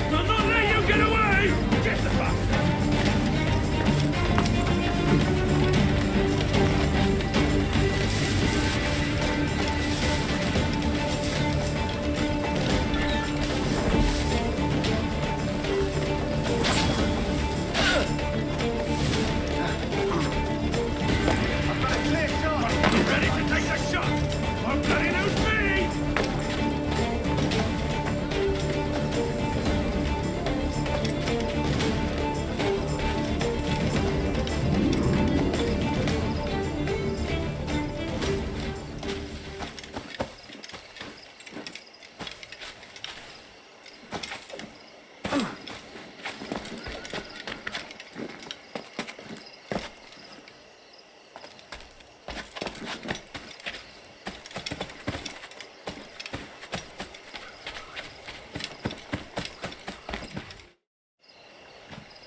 I'll not let you get away! Get the bastard! Ready to take a shot? Or bloody knows me!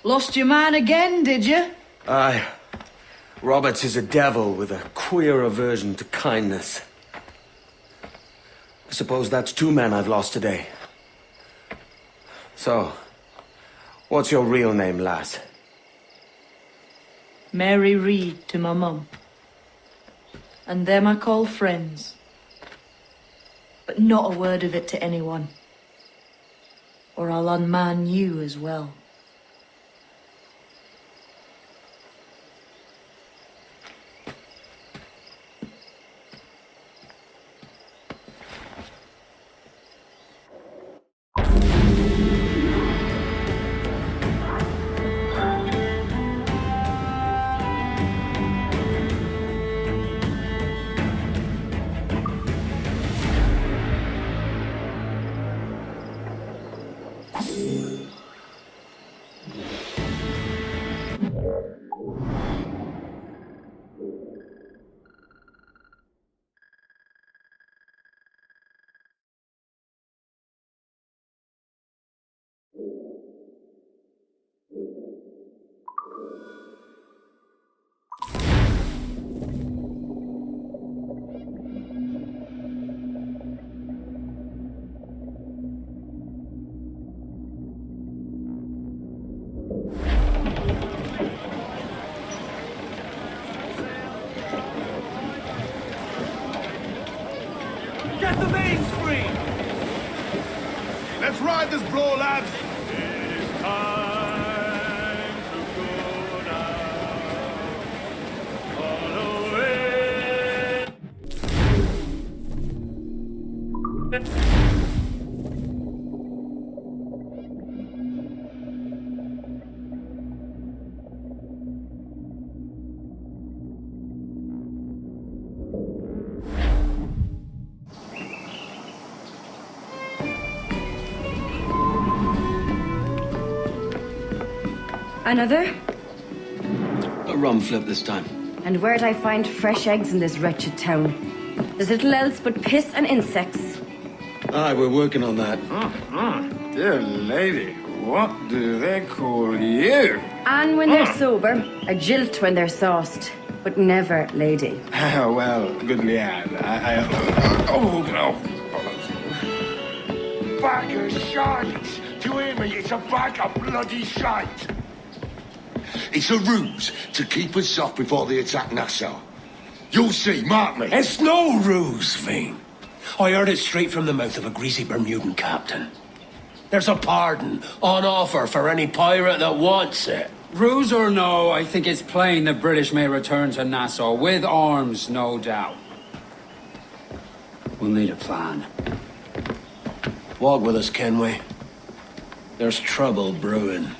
Lost your man again, did you? Aye. Roberts is a devil with a queer aversion to kindness. I suppose that's two men I've lost today. So, what's your real name, lass? Mary Reed to my mum. And them I call friends. But not a word of it to anyone. Or I'll unman you as well. Get the mains free! Let's ride this blow, lads! It's time to go now. All away. Another? A rum flip this time. And where'd I find fresh eggs in this wretched town? There's little else but piss and insects. Aye, we're working on that. Dear lady, what do they call you? And when they're sober, a jilt when they're sauced, but never lady. Well, good lad. Oh, no. Bag of shite! Do you hear me? It's a bag of bloody shite! It's a ruse to keep us soft before they attack Nassau. You'll see, mark me. It's no ruse, Vane. I heard it straight from the mouth of a greasy Bermudan captain. There's a pardon on offer for any pirate that wants it. Ruse or no, I think it's plain the British may return to Nassau, with arms, no doubt. We'll need a plan. Walk with us, Kenway. There's trouble brewing.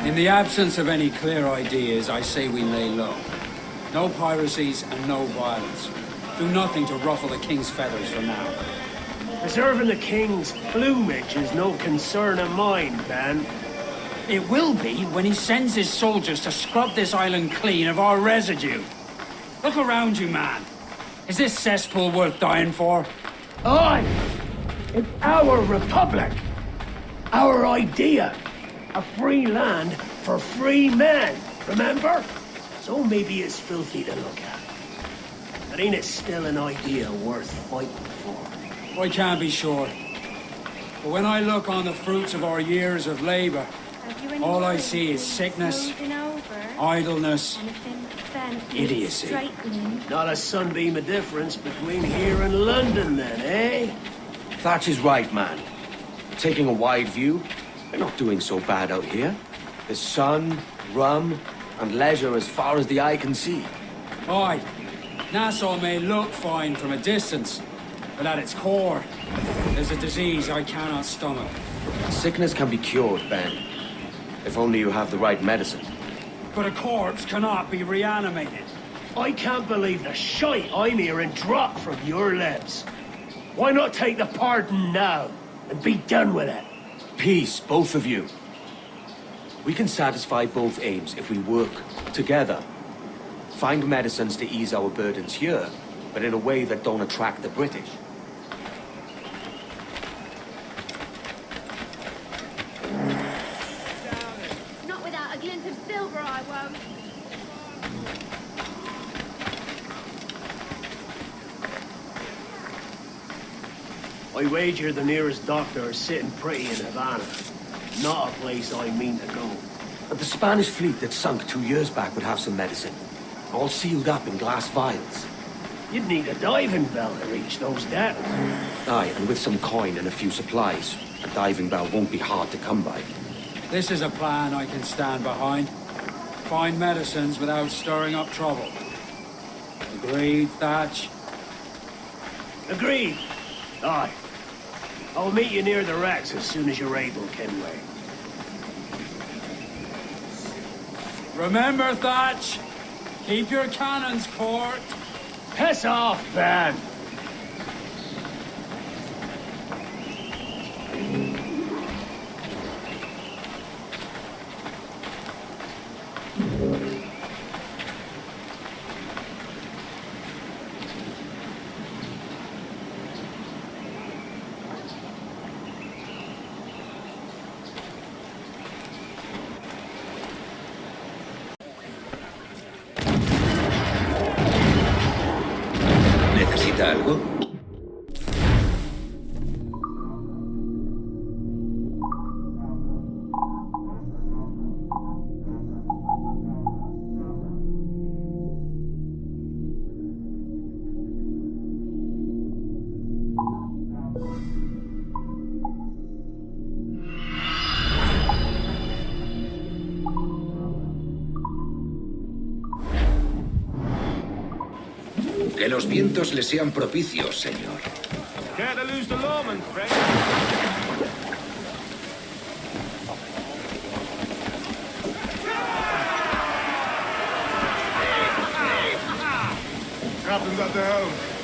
In the absence of any clear ideas, I say we lay low. No piracies and no violence. Do nothing to ruffle the king's feathers for now. Preserving the king's plumage is no concern of mine, Ben. It will be when he sends his soldiers to scrub this island clean of our residue. Look around you, man. Is this cesspool worth dying for? Aye! It's our republic! Our idea! A free land for free men, remember? So maybe it's filthy to look at. But ain't it still an idea worth fighting for? I can't be sure. But when I look on the fruits of our years of labor, all I see is sickness, idleness, idiocy. Not a sunbeam of difference between here and London then, eh? Thatch is right, man. Taking a wide view, we're not doing so bad out here. There's sun, rum, and leisure as far as the eye can see. Aye, Nassau may look fine from a distance, but at its core, there's a disease I cannot stomach. Sickness can be cured, Ben. If only you have the right medicine. But a corpse cannot be reanimated. I can't believe the shite I'm hearing drop from your lips. Why not take the pardon now and be done with it? Peace, both of you. We can satisfy both aims if we work together. Find medicines to ease our burdens here, but in a way that don't attract the British. Not without a glint of silver, I won't. I wager the nearest doctor is sitting pretty in Havana. Not a place I mean to go. But the Spanish fleet that sunk 2 years back would have some medicine. All sealed up in glass vials. You'd need a diving bell to reach those depths. Aye, and with some coin and a few supplies, a diving bell won't be hard to come by. This is a plan I can stand behind. Find medicines without stirring up trouble. Agreed, Thatch? Agreed. Aye. I'll meet you near the wrecks as soon as you're able, Kenway. Remember, Thatch, keep your cannons court. Piss off, Ben! Necesitas Que los vientos le sean propicios, señor. Can't lose the lawman, friend. Captain's at the helm.